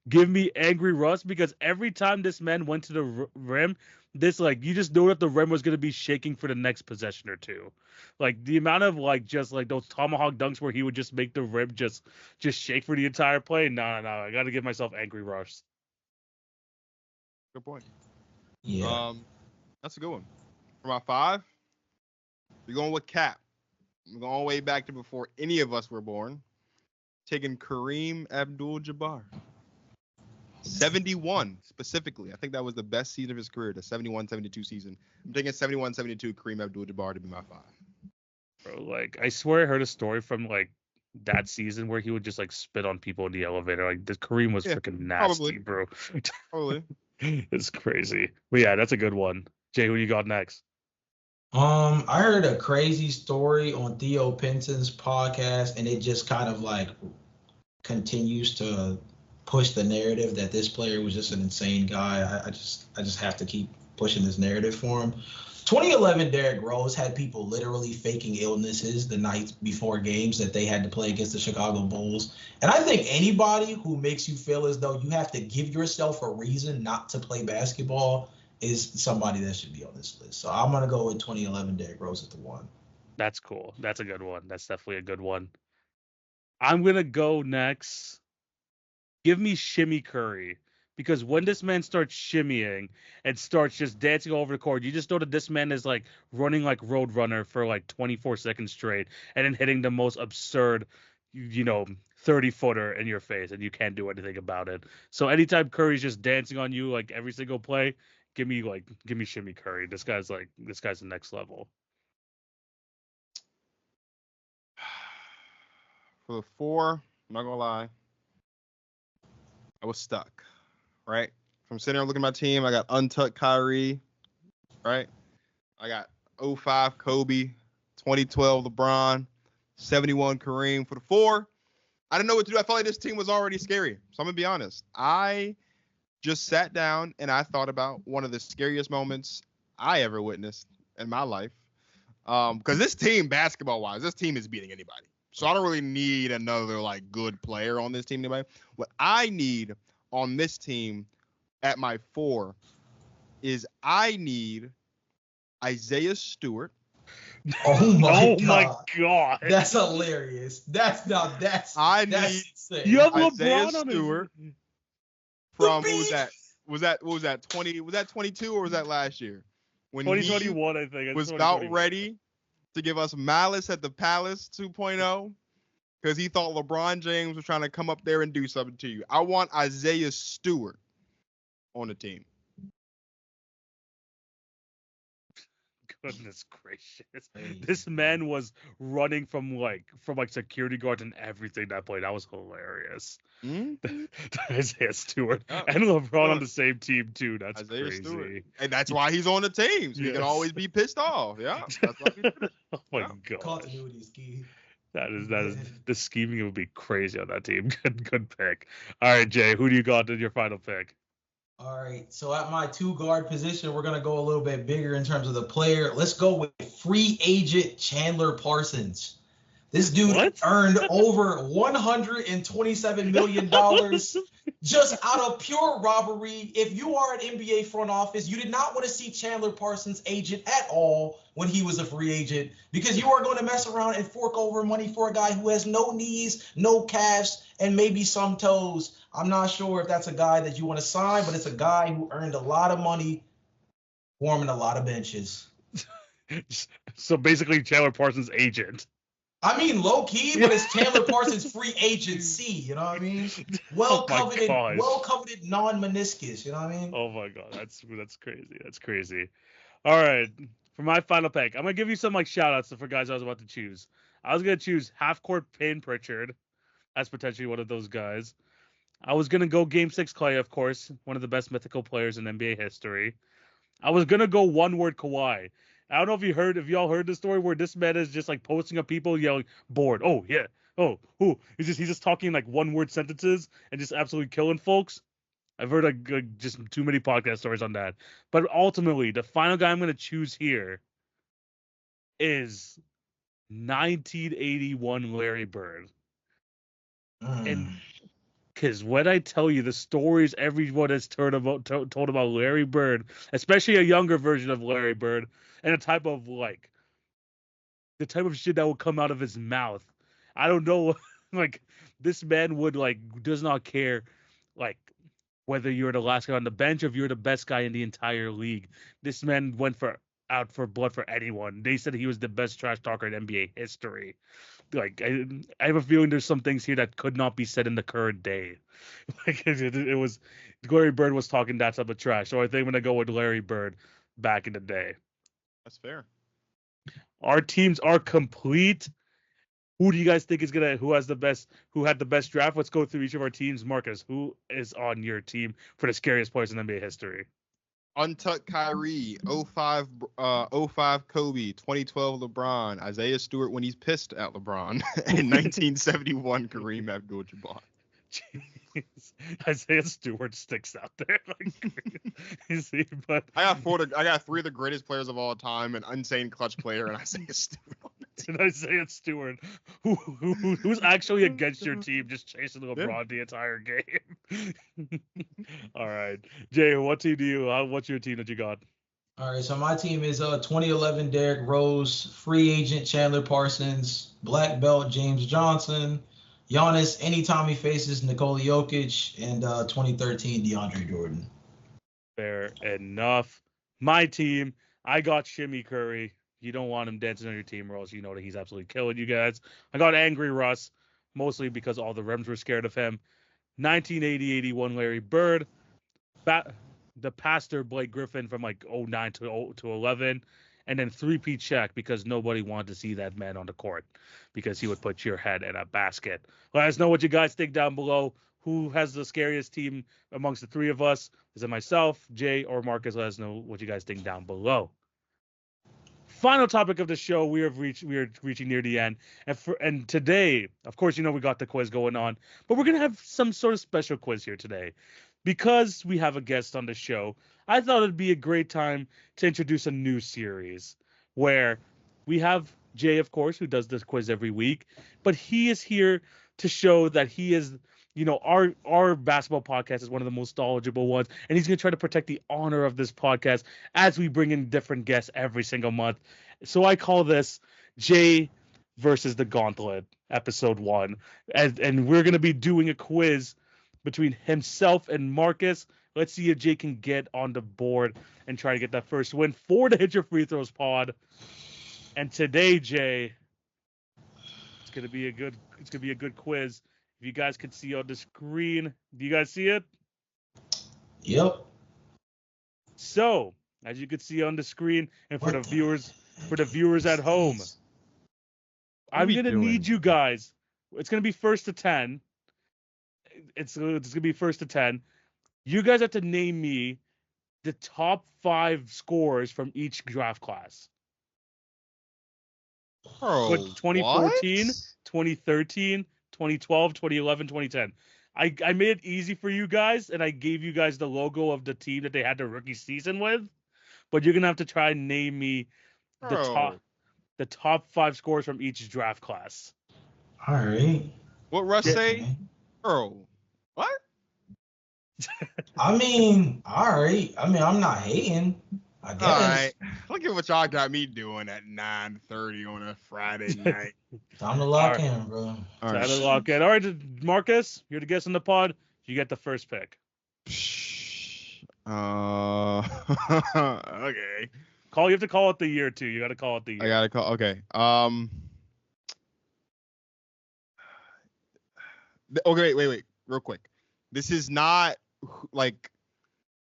Give me Angry Russ because every time this man went to the rim – you just know that the rim was going to be shaking for the next possession or two. Like, the amount of, just those tomahawk dunks where he would just make the rim just shake for the entire play. No. I got to give myself Angry Rush. Good point. Yeah. That's a good one. For my 5, we're going with Cap. We're going all the way back to before any of us were born. Taking Kareem Abdul-Jabbar. 71 specifically. I think that was the best season of his career, the 71-72 season. I'm taking 71-72 Kareem Abdul-Jabbar to be my 5. Bro, I swear I heard a story from that season where he would just spit on people in the elevator. The Kareem was freaking nasty, probably. bro. Probably. It's crazy. But yeah, that's a good one. Jay, who you got next? I heard a crazy story on Theo Pinson's podcast, and it just kind of continues to push the narrative that this player was just an insane guy. I just have to keep pushing this narrative for him. 2011 Derrick Rose had people literally faking illnesses the night before games that they had to play against the Chicago Bulls. And I think anybody who makes you feel as though you have to give yourself a reason not to play basketball is somebody that should be on this list. So I'm going to go with 2011 Derrick Rose at the 1. That's cool. That's a good one. That's definitely a good one. I'm going to go next. Give me Shimmy Curry, because when this man starts shimmying and starts just dancing all over the court, you just know that this man is running like Roadrunner for 24 seconds straight and then hitting the most absurd, 30-footer in your face, and you can't do anything about it. So anytime Curry's just dancing on you every single play, give me Shimmy Curry. This guy's the next level. For the 4, I'm not gonna lie, I was stuck, right? From sitting there looking at my team, I got untucked Kyrie, right? I got 05 Kobe, 2012 LeBron, 71 Kareem. For the 4, I didn't know what to do. I felt like this team was already scary. So I'm going to be honest. I just sat down and I thought about one of the scariest moments I ever witnessed in my life. Because this team, basketball-wise, this team is beating anybody. So I don't really need another good player on this team. Anybody. What I need on this team at my 4 is I need Isaiah Stewart. Oh my god. That's hilarious. That's insane. You have Isaiah LeBron Stewart from what was that 20? Was that 22 or was that last year? When 2021, I think. Was about ready to give us Malice at the Palace 2.0 because he thought LeBron James was trying to come up there and do something to you. I want Isaiah Stewart on the team. Goodness gracious. This man was running from security guards and everything that played. That was hilarious. Mm-hmm. Isaiah Stewart and LeBron on the same team too. That's Isaiah crazy. Stewart. And that's why he's on the team. So he can always be pissed off. Yeah. That's why he's oh my god. Continuity is key. That is the scheming would be crazy on that team. Good pick. All right, Jay, who do you got in your final pick? All right. So at my 2 guard position, we're gonna go a little bit bigger in terms of the player. Let's go with free agent Chandler Parsons. This dude earned over $127 million just out of pure robbery. If you are an NBA front office, you did not want to see Chandler Parsons' agent at all when he was a free agent, because you are going to mess around and fork over money for a guy who has no knees, no calves, and maybe some toes. I'm not sure if that's a guy that you want to sign, but it's a guy who earned a lot of money warming a lot of benches. So basically Chandler Parsons' agent. I mean, low key, but it's Chandler Parsons' free agency. You know what I mean? Well coveted non-meniscus. You know what I mean? Oh my god, that's crazy. That's crazy. All right, for my final pick, I'm gonna give you some like shout outs for guys I was about to choose. I was gonna choose half court Payne Pritchard as potentially one of those guys. I was gonna go Game 6 Clay, of course, one of the best mythical players in NBA history. I was gonna go one word Kawhi. I don't know if y'all heard the story where this man is just like posting up people yelling bored. Oh yeah. Oh, who? He's just talking like one word sentences and just absolutely killing folks. I've heard like just too many podcast stories on that. But ultimately, the final guy I'm gonna choose here is 1981 Larry Bird. And because when I tell you the stories everyone has told about Larry Bird, especially a younger version of Larry Bird, and the type of shit that will come out of his mouth, I don't know. Like, this man would does not care, like, whether you're the last guy on the bench or if you're the best guy in the entire league. This man went out for blood for anyone. They said he was the best trash talker in NBA history. Like, I have a feeling there's some things here that could not be said in the current day. Like, it was Larry Bird was talking that type of trash. So I think I'm gonna go with Larry Bird back in the day. That's fair. Our teams are complete. Who do you guys think who had the best draft? Let's go through each of our teams. Marcus, who is on your team for the scariest players in NBA history? Untucked Kyrie, 05 Kobe, 2012 LeBron, Isaiah Stewart when he's pissed at LeBron, and 1971 Kareem Abdul-Jabbar. Jeez. Isaiah Stewart sticks out there. But I got 3 of the greatest players of all time, an insane clutch player, and Isaiah Stewart on the team. And Isaiah Stewart, who's actually against your team, just chasing LeBron the entire game. All right, Jay, what's your team that you got? All right, so my team is 2011 Derrick Rose, free agent Chandler Parsons, black belt James Johnson, Giannis anytime he faces Nikola Jokic, and 2013 DeAndre Jordan. Fair enough. My team, I got Shimmy Curry. You don't want him dancing on your team, or else you know that he's absolutely killing you guys. I got Angry Russ, mostly because all the Rems were scared of him. 1980-81 Larry Bird. The pastor Blake Griffin from like 09 to 11. And then 3P Check, because nobody wanted to see that man on the court because he would put your head in a basket. Let us know what you guys think down below. Who has the scariest team amongst the 3 of us? Is it myself, Jay, or Marcus? Let us know what you guys think down below. Final topic of the show. We are reaching near the end. And today, of course, we got the quiz going on, but we're going to have some sort of special quiz here today. Because we have a guest on the show, I thought it'd be a great time to introduce a new series where we have Jay, of course, who does this quiz every week, but he is here to show that he is, our basketball podcast is one of the most knowledgeable ones, and he's going to try to protect the honor of this podcast as we bring in different guests every single month. So I call this Jay versus the Gauntlet, episode 1, and we're going to be doing a quiz between himself and Marcus. Let's see if Jay can get on the board and try to get that first win for the Hit Your Free Throws pod. And today, Jay, it's gonna be a good quiz. If you guys can see on the screen, do you guys see it? Yep. So, as you can see on the screen, and for the viewers at home, I'm gonna need you guys. It's gonna be first to 10. It's gonna be first to 10. You guys have to name me the top 5 scorers from each draft class. Oh, 2014, 2013, 2012, 2011, 2010. I made it easy for you guys, and I gave you guys the logo of the team that they had their rookie season with. But you're gonna have to try and name me the top 5 scores from each draft class. All right. What Russ say? Earl. What? I mean, all right. I mean, I'm not hating. I guess. All right. Look at what y'all got me doing at 9:30 on a Friday night. Time to lock in, bro. All right. Time to lock in. All right, Marcus, you're the guest on the pod. You get the first pick. Okay. You have to call it the year too. You got to call it the year. I gotta call. Okay. Okay. Wait. Real quick. This is not like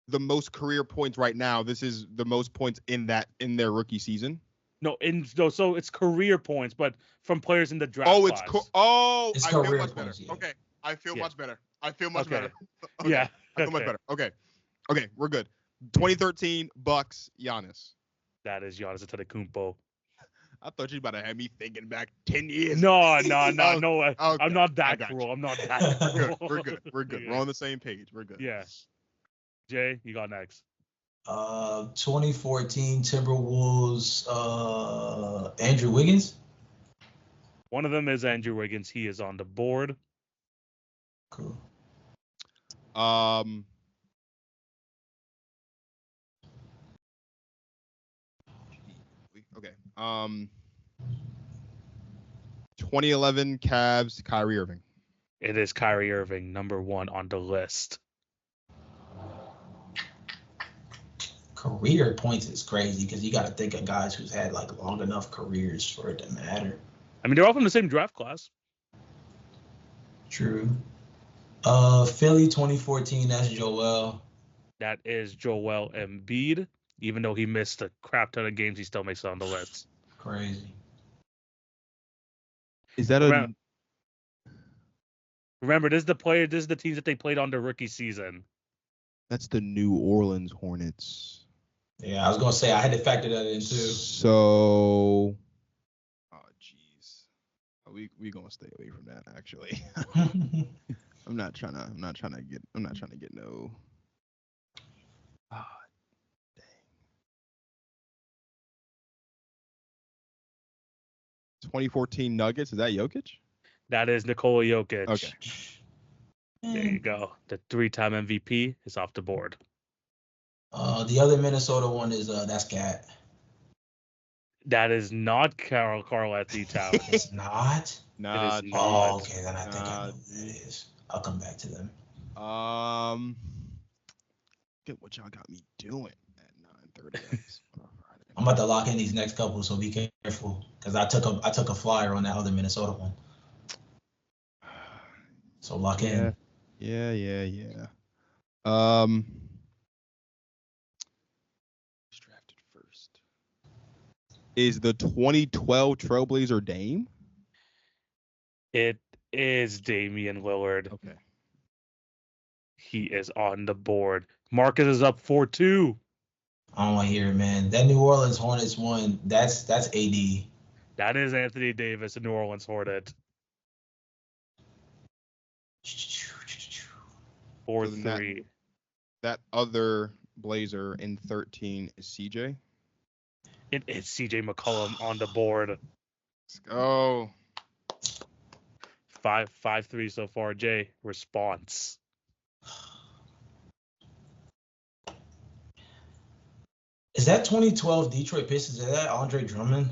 the most career points right now. This is the most points in their rookie season. So it's career points, but from players in the draft. It's it's I feel career much points, better. yeah. Okay, I feel much better. I feel much better. Okay. Yeah, I feel much better. Okay, we're good. 2013 Bucks Giannis. That is Giannis Antetokounmpo. I thought you were about to have me thinking back 10 years. No. Okay. I'm not that cruel. I'm not that cruel. We're good. Yeah. We're on the same page. We're good. Yeah. Jay, you got next. 2014 Timberwolves, Andrew Wiggins. One of them is Andrew Wiggins. He is on the board. Cool. Okay. 2011 Cavs, Kyrie Irving. It is Kyrie Irving, number 1 on the list. Career points is crazy because you got to think of guys who's had like long enough careers for it to matter. I mean, they're all from the same draft class. True. Philly 2014, that's Joel. That is Joel Embiid. Even though he missed a crap ton of games, he still makes it on the list. Crazy. Is that Remember, this is the teams that they played on their rookie season. That's the New Orleans Hornets. Yeah, I was gonna say I had to factor that in too. So, jeez, we gonna stay away from that. Actually, I'm not trying to get no. Dang. 2014 Nuggets. Is that Jokic? That is Nikola Jokic. Okay. There you go. The 3-time MVP is off the board. The other Minnesota one is that's Cat. That is not Karl-Anthony Towns. It's not? Nah. It is not. Oh, okay. Then I think I know who that is. I'll come back to them. Get what y'all got me doing at 9:30. I'm about to lock in these next couple, so be careful because I took a flyer on that other Minnesota one. So lock in. Yeah. Drafted first. Is the 2012 Trailblazer Dame? It is Damian Lillard. Okay. He is on the board. Marcus is up 4-2. I don't want to hear it, man. That New Orleans Hornets one, that's AD. That is Anthony Davis, a New Orleans Hornet. 4-3. That other Blazer in 13 is CJ. It is CJ McCollum on the board. Let's go. 5-3 so far. Jay, response. Is that 2012 Detroit Pistons? Is that Andre Drummond?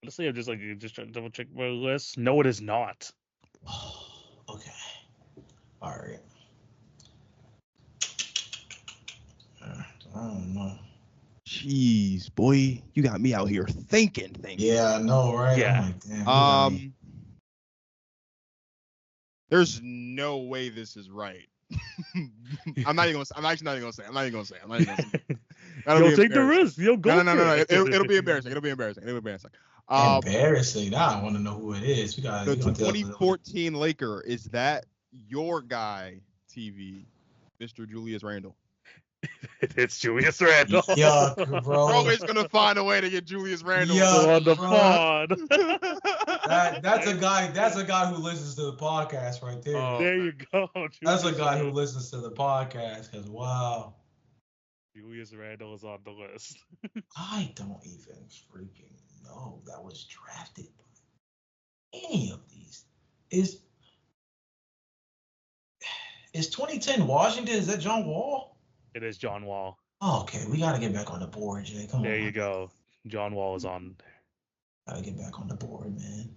Honestly, I'm just trying to double check my list. No, it is not. Okay. All right. I don't know. Jeez, boy, you got me out here thinking. Yeah, I know, right? Yeah. I'm like, damn, there's no way this is right. I'm actually not even gonna say. You'll take the risk. You'll go. No. It'll be embarrassing. Embarrassing. Embarrassing. Now I want to know who it is. We got the 2014 Laker. Is that your guy? TV, Mr. Julius Randle. It's Julius Randle. Yuck, bro. Always gonna find a way to get Julius Randle Yuck, on the bro. pod. That's a guy who listens to the podcast right there. Oh, there man. you go. That's a guy who listens to the podcast. Cause wow, Julius Randle is on the list. I don't even freaking know that was drafted by any of these. Is 2010 Washington? Is that John Wall? It is John Wall. Oh, okay, we gotta get back on the board, Jay. Come on. There you go. John Wall is on. Gotta get back on the board, man.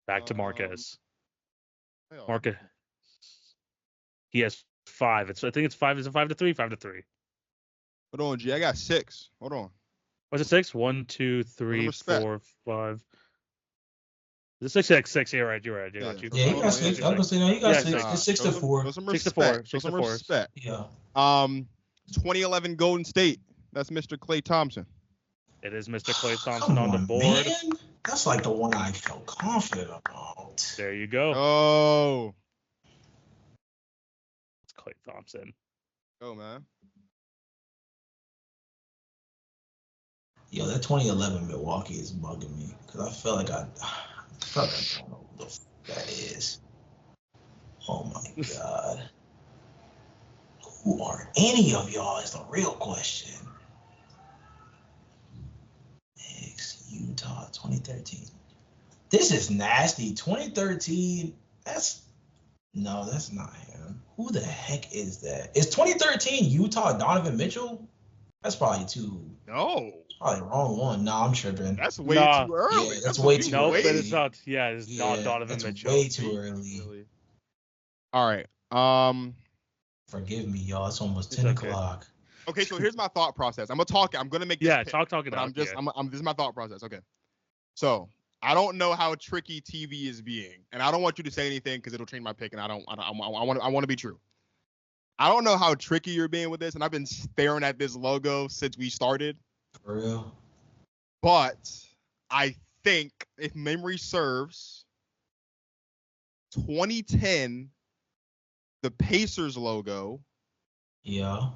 Back to Marcus. Hell. Marcus. He has 5. I think it's 5. Is it 5 to 3? 5 to 3. Hold on, G. I got 6. Hold on. Was it 6? 1, 2, 3, 4, 5. Is it 6? 6. You're right. You're right. Yeah, you got 6. I'm gonna say no. You got 6. It's 6 to 4. Show some 6 to 4. Show some respect. Yeah. 2011 Golden State. That's Mr. Klay Thompson. It is Mr. Klay Thompson on the board. Man. That's like the one I felt confident about. There you go. Oh. It's Klay Thompson. Oh, man. Yo, that 2011 Milwaukee is bugging me because I feel like I don't know what the f- that is. Oh my God. Who are any of y'all is the real question. Knicks, Utah, 2013. This is nasty. 2013, that's not him. Who the heck is that? Is 2013 Utah Donovan Mitchell? That's probably No. probably the wrong one. No, I'm tripping. That's way too early. Yeah, that's way too No, early. but it's not. Yeah, it's not Donovan that's Mitchell. way too early. Really. All right. Forgive me, y'all. It's almost It's 10 okay. o'clock. Okay, so here's my thought process. I'm gonna make this Yeah, pick, talk it but out. this is my thought process. Okay. So I don't know how tricky TV is being, and I don't want you to say anything because it'll change my pick, and I want to be true. I don't know how tricky you're being with this, and I've been staring at this logo since we started. For real? But I think, if memory serves, 2010, the Pacers logo. Yeah.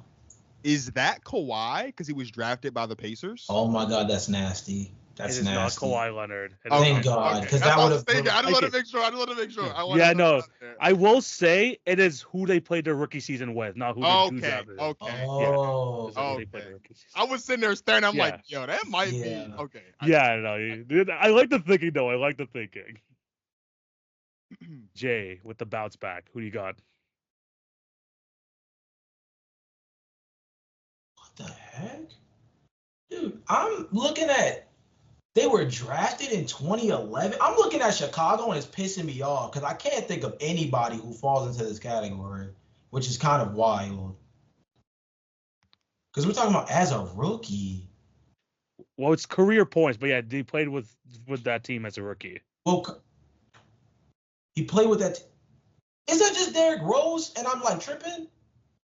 Is that Kawhi? Because he was drafted by the Pacers? Oh my God, that's nasty. That's It is nasty. not Kawhi Leonard. It is Thank not- God, Okay. because That's that what would I have. was thinking. I just want Okay. to make sure. I just want to make sure. I wanted Yeah, to no. put that there. I will say it is who they played their rookie season with, not who they Okay. drafted. Okay. Oh. It's who they Okay. played their rookie season. I was sitting there staring. I'm Yeah. like, yo, that might be Yeah. okay. Yeah, no, dude, I like the thinking though. I like the thinking. Jay with the bounce back. Who do you got? What the heck? Dude, I'm looking at. They were drafted in 2011. I'm looking at Chicago and it's pissing me off because I can't think of anybody who falls into this category, which is kind of wild. Because we're talking about as a rookie. Well, it's career points, but yeah, he played with that team as a rookie. Well, he played with that. Is that just Derrick Rose? And I'm like tripping?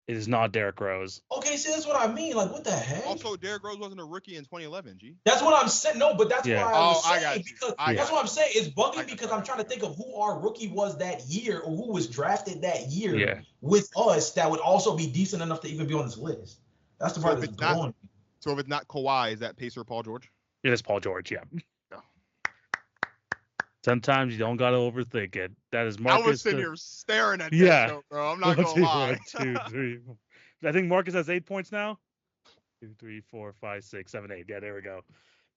It is not Derrick Rose. Okay, see, that's what I mean. Like, what the heck? Also, Derrick Rose wasn't a rookie in 2011. G. That's what I'm saying. No, but that's Yeah. why I was Oh, I saying got you. because I that's got what I'm saying. It's I bugging got because you. I'm trying to think of who our rookie was that year or who was drafted that year Yeah. with us that would also be decent enough to even be on this list. That's the So part if that's it's not- blowing me. So if it's not Kawhi, is that Pacer Paul George? It is Paul George. Yeah. No. Sometimes you don't gotta overthink it. That is Marcus. I was sitting here staring at that Yeah. show, bro. I'm not One, gonna two, lie. 1, 2, 3. I think Marcus has 8 points now. 2, 3, 4, 5, 6, 7, 8. Yeah, there we go.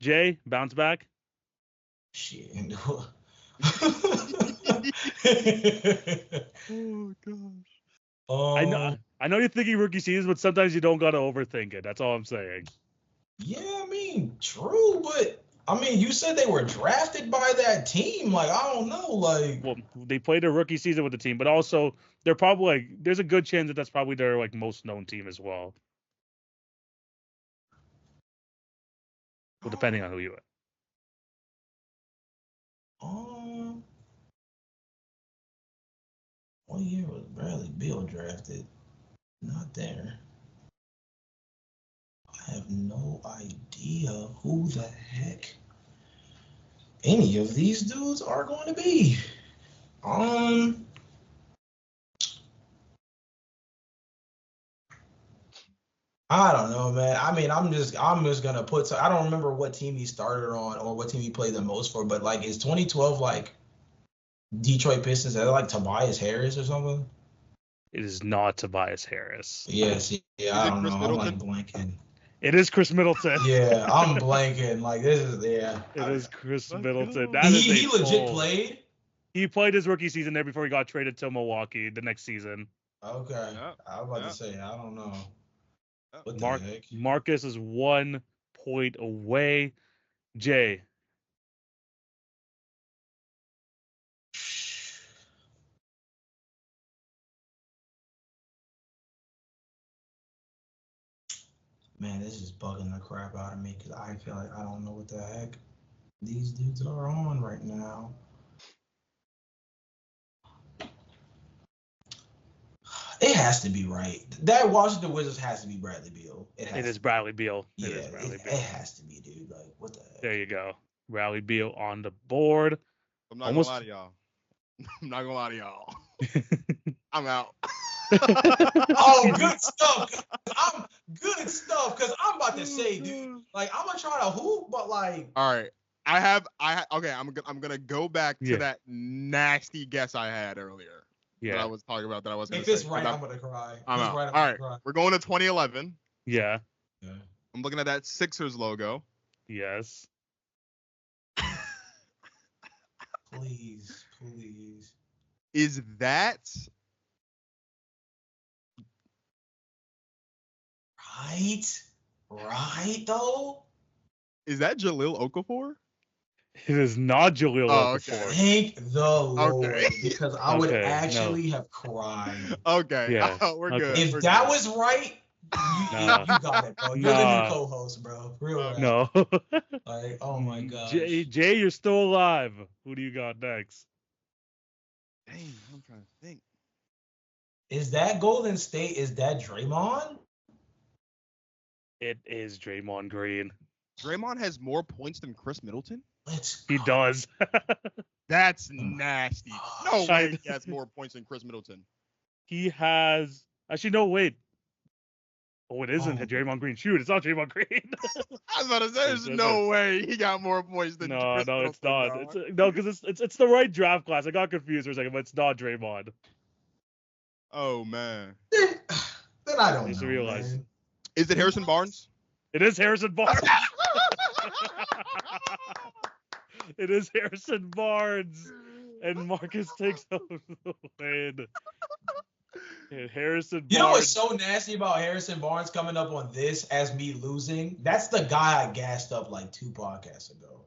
Jay, bounce back. Shit. Oh gosh. I know you're thinking rookie seasons, but sometimes you don't gotta overthink it. That's all I'm saying. Yeah, I mean, true, but I mean, you said they were drafted by that team. Like, I don't know, like. Well, they played their rookie season with the team, but also they're probably like there's a good chance that that's probably their like most known team as well. Well, depending on who you are. What year was Bradley Beal drafted? Not there. I have no idea who the heck any of these dudes are going to be. I don't know, man. I mean, I'm just gonna put. I don't remember what team he started on or what team he played the most for, but like, is 2012 like Detroit Pistons? Are they like Tobias Harris or something? It is not Tobias Harris. Yes, yeah, I don't know. I'm like blanking. It is Chris Middleton. Yeah, I'm blanking. Like this is It is Chris Middleton. He legit played. He played his rookie season there before he got traded to Milwaukee the next season. Okay, I was about to say I don't know. What the heck? Marcus is 1 point away. Jay. Man, this is bugging the crap out of me because I feel like I don't know what the heck these dudes are on right now. It has to be right. That Washington Wizards has to be Bradley Beal. It is Bradley Beal. It has to be, dude. Like, what the heck? There you go. Bradley Beal on the board. I'm not gonna lie to y'all. I'm not gonna lie to y'all. I'm out. Oh, good stuff. I'm good stuff because I'm about to say, dude. Like, I'm gonna try to hoop, but like. All right. Okay. I'm gonna go back to that nasty guess I had earlier. Yeah. That I was talking about that I was gonna say. If it's right, I'm gonna cry. I'm out. All right. We're going to 2011. Yeah. I'm looking at that Sixers logo. Yes. Please. Is that right though? Is that Jahlil Okafor? It is not Jahlil Okafor. Okay. Thank the Lord, because I would actually have cried. Okay. Yeah. We're good. If that was right, you got it, bro. You're the new co-host, bro. Real. No. Like, oh my god. Jay, you're still alive. Who do you got next? Dang, I'm trying to think. Is that Golden State? Is that Draymond? It is Draymond Green. Draymond has more points than Chris Middleton? He does. That's nasty. No way he has more points than Chris Middleton. He has... Actually, no, wait. Oh, it isn't Draymond Green. Shoot, it's not Draymond Green. I was about to say, there's no way he got more points than Chris Middleton. It's not. No, because it's the right draft class. I got confused for a second, but it's not Draymond. Oh, man. Then I don't know, realize. Man. Is it Harrison Barnes? It is Harrison Barnes. It is Harrison Barnes. And Marcus takes over the win. And Harrison Barnes. You know what's so nasty about Harrison Barnes coming up on this as me losing? That's the guy I gassed up like 2 podcasts ago.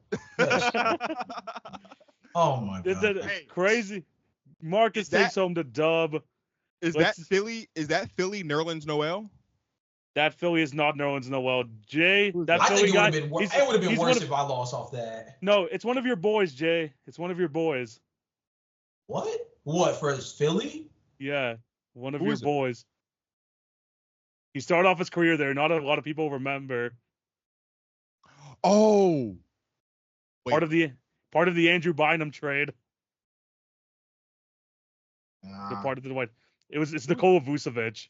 Oh my god. It's crazy. Marcus takes home the dub. Is that Philly Nerlens Noel? That Philly is not Nerlens Noel. Jay, that I Philly think guy. It would have been worse if I lost off that. No, it's one of your boys, Jay. It's one of your boys. What? What, for Philly? Yeah, one of your boys. He started off his career there. Not a lot of people remember. Oh. Wait. Part of the Andrew Bynum trade. The part of the white. It's Nikola Vucevic.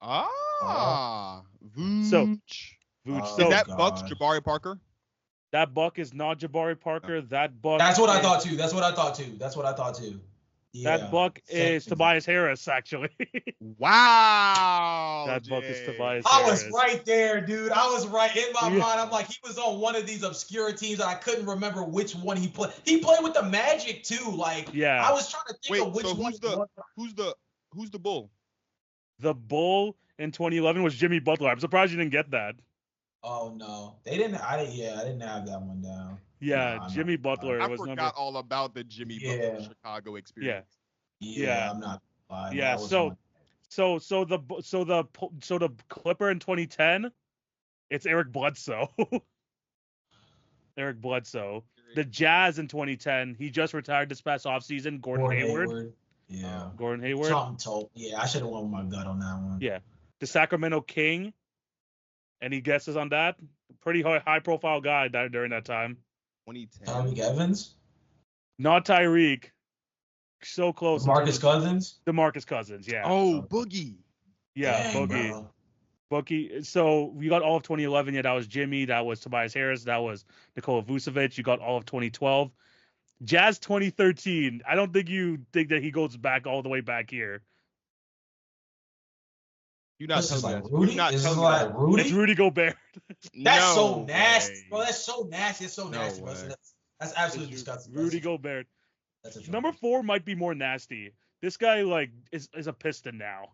Vooch. So is that Bucks Jabari Parker? That Buck is not Jabari Parker. That Buck. That's what I thought too. Yeah, that Buck is Tobias Harris, actually. Wow. That Buck is Tobias Harris. I was right there, dude. I was right in my mind. I'm like, he was on one of these obscure teams, and I couldn't remember which one he played. He played with the Magic too. Like, yeah. I was trying to think of which one. Who's the Bull? The Bull in 2011 was Jimmy Butler. I'm surprised you didn't get that. Oh no, they didn't. I didn't have that one down. Yeah, Jimmy Butler was number. I forgot all about the Jimmy Butler Chicago experience. Yeah, I'm not lying. Yeah, so the Clipper in 2010, it's Eric Bledsoe. Eric Bledsoe. The Jazz in 2010, he just retired this past offseason. Gordon Hayward. Yeah. Gordon Hayward. Yeah, I should have went with my gut on that one. Yeah. The Sacramento King. Any guesses on that? Pretty high profile guy during that time. 2010. Tyreek Evans? Not Tyreek. So close. DeMarcus Cousins? DeMarcus Cousins, yeah. Oh, Boogie. Yeah, Dang, Boogie. Bro. Bookie. So we got all of 2011. Yeah, that was Jimmy. That was Tobias Harris. That was Nikola Vucevic. You got all of 2012. Jazz 2013. I don't think you think that he goes back all the way back here. You're not telling me Rudy? Is this like Rudy? It's Rudy Gobert. That's so nasty, bro. That's so nasty. It's so nasty, bro. That's absolutely disgusting. Rudy Gobert. Number 4 might be more nasty. This guy is a Piston now.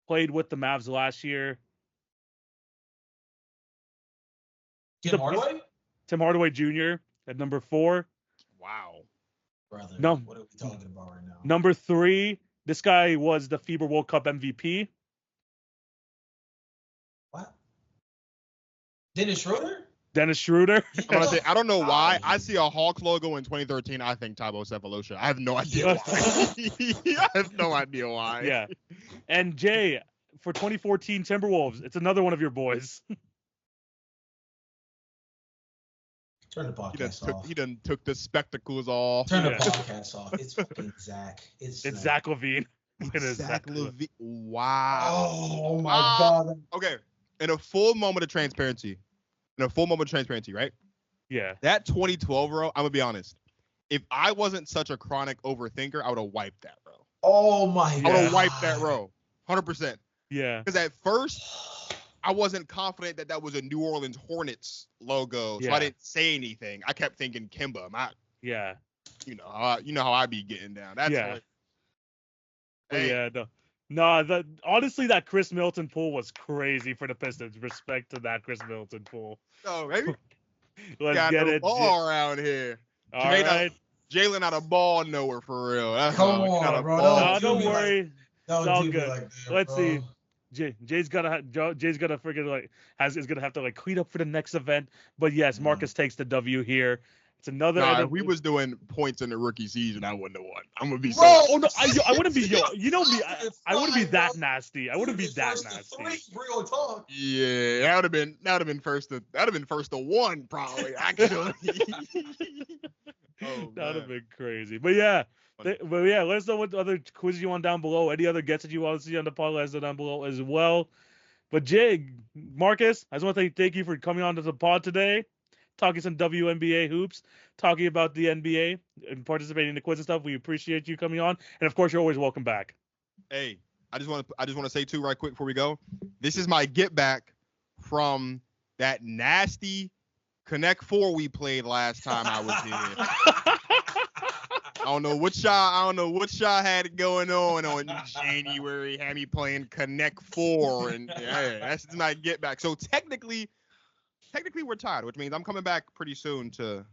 Played with the Mavs last year. Tim Hardaway? Tim Hardaway Jr. at number 4. Wow. Brother, no, what are we talking about right now? Number 3, this guy was the FIBA World Cup MVP. What? Dennis Schroeder? I don't know why. I see a Hawks logo in 2013. I think Thabo Sefolosha. I have no idea why. Yeah. And Jay, for 2014 Timberwolves, it's another one of your boys. Turn the podcast off. He done took the spectacles off. Turn the podcast off. It's fucking Zach. It's Zach LaVine. Zach LaVine. Wow. Oh my God. Okay. In a full moment of transparency, right? Yeah. That 2012 row, I'm gonna be honest. If I wasn't such a chronic overthinker, I would have wiped that row. Oh my God. I would have wiped that row. 100%. Yeah. Because at first, I wasn't confident that was a New Orleans Hornets logo, so I didn't say anything. I kept thinking Kimba. Yeah. You know how I be getting down. That's honestly, that Chris Middleton pull was crazy for the Pistons. Respect to that Chris Middleton pull. Oh, baby. Let's get it. Ball around here. All right. Jalen not a ball nowhere for real. Come on, bro. Don't worry. It's all good. Like that, Let's see. Jay's gonna freaking is gonna have to clean up for the next event. But yes, Marcus takes the W here. It's another. If we was doing points in the rookie season, I wouldn't have won. I'm gonna be. Oh no, I wouldn't be. You know me. I wouldn't be that nasty. I wouldn't be that nasty. Real talk. Yeah, that would have been first to 1 probably. Actually. That would have been crazy. But yeah. Let us know what other quizzes you want down below. Any other guests that you want to see on the pod, let us know down below as well. But Marcus, I just want to thank you for coming on to the pod today, talking some WNBA hoops, talking about the NBA and participating in the quiz and stuff. We appreciate you coming on, and of course, you're always welcome back. Hey, I just want to say too, right quick before we go, this is my get back from that nasty Connect 4 we played last time I was here. I don't know what y'all had going on January. Had me playing Connect 4, and that's my get back. So technically we're tied, which means I'm coming back pretty soon to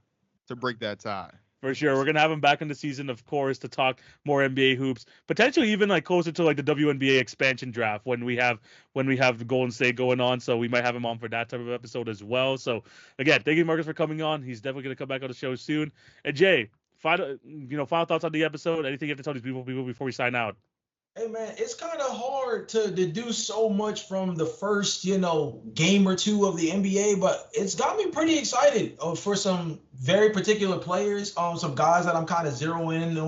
break that tie. For sure, we're gonna have him back in the season, of course, to talk more NBA hoops, potentially even closer to the WNBA expansion draft when we have the Golden State going on. So we might have him on for that type of episode as well. So again, thank you, Marcus, for coming on. He's definitely gonna come back on the show soon. And Jay, final thoughts on the episode. Anything you have to tell these people before we sign out? Hey man, it's kind of hard to deduce so much from the first, game or two of the NBA, but it's got me pretty excited for some very particular players. Some guys that I'm kind of zeroing in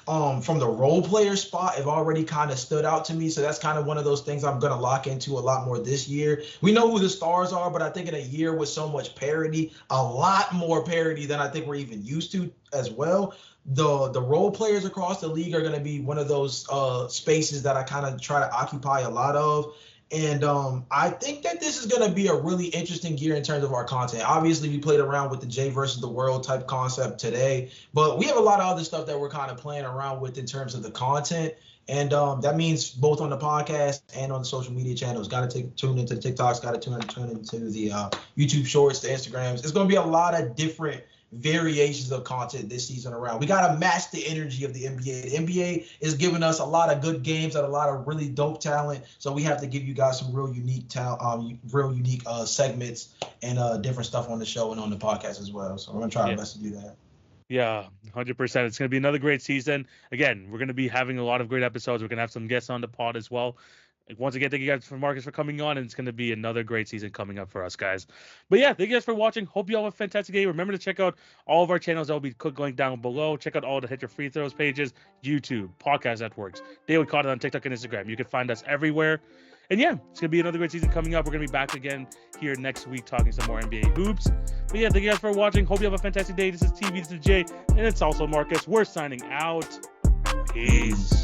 on from the role player spot have already kind of stood out to me. So that's kind of one of those things I'm going to lock into a lot more this year. We know who the stars are, but I think in a year with so much parity, a lot more parity than I think we're even used to as well. The role players across the league are going to be one of those spaces that I kind of try to occupy a lot of. And I think that this is going to be a really interesting year in terms of our content. Obviously, we played around with the Jay versus the world type concept today, but we have a lot of other stuff that we're kind of playing around with in terms of the content. And that means both on the podcast and on the social media channels. Got to tune into the TikToks, got to tune into the YouTube Shorts, the Instagrams. It's going to be a lot of different variations of content this season around. We got to match the energy of the NBA. The NBA is giving us a lot of good games and a lot of really dope talent. So we have to give you guys some real unique segments and different stuff on the show and on the podcast as well. So we're going to try our best to do that. Yeah, 100%. It's going to be another great season. Again, we're going to be having a lot of great episodes. We're going to have some guests on the pod as well. Once again, thank you guys for Marcus for coming on, and it's going to be another great season coming up for us, guys. But yeah, thank you guys for watching. Hope you all have a fantastic day. Remember to check out all of our channels that will be going down below. Check out all the Hit Your Free Throws pages, YouTube, podcast networks, daily content on TikTok and Instagram. You can find us everywhere. And yeah, it's going to be another great season coming up. We're going to be back again here next week talking some more NBA hoops. But yeah, thank you guys for watching. Hope you have a fantastic day. This is TV, this is Jay, and it's also Marcus. We're signing out. Peace.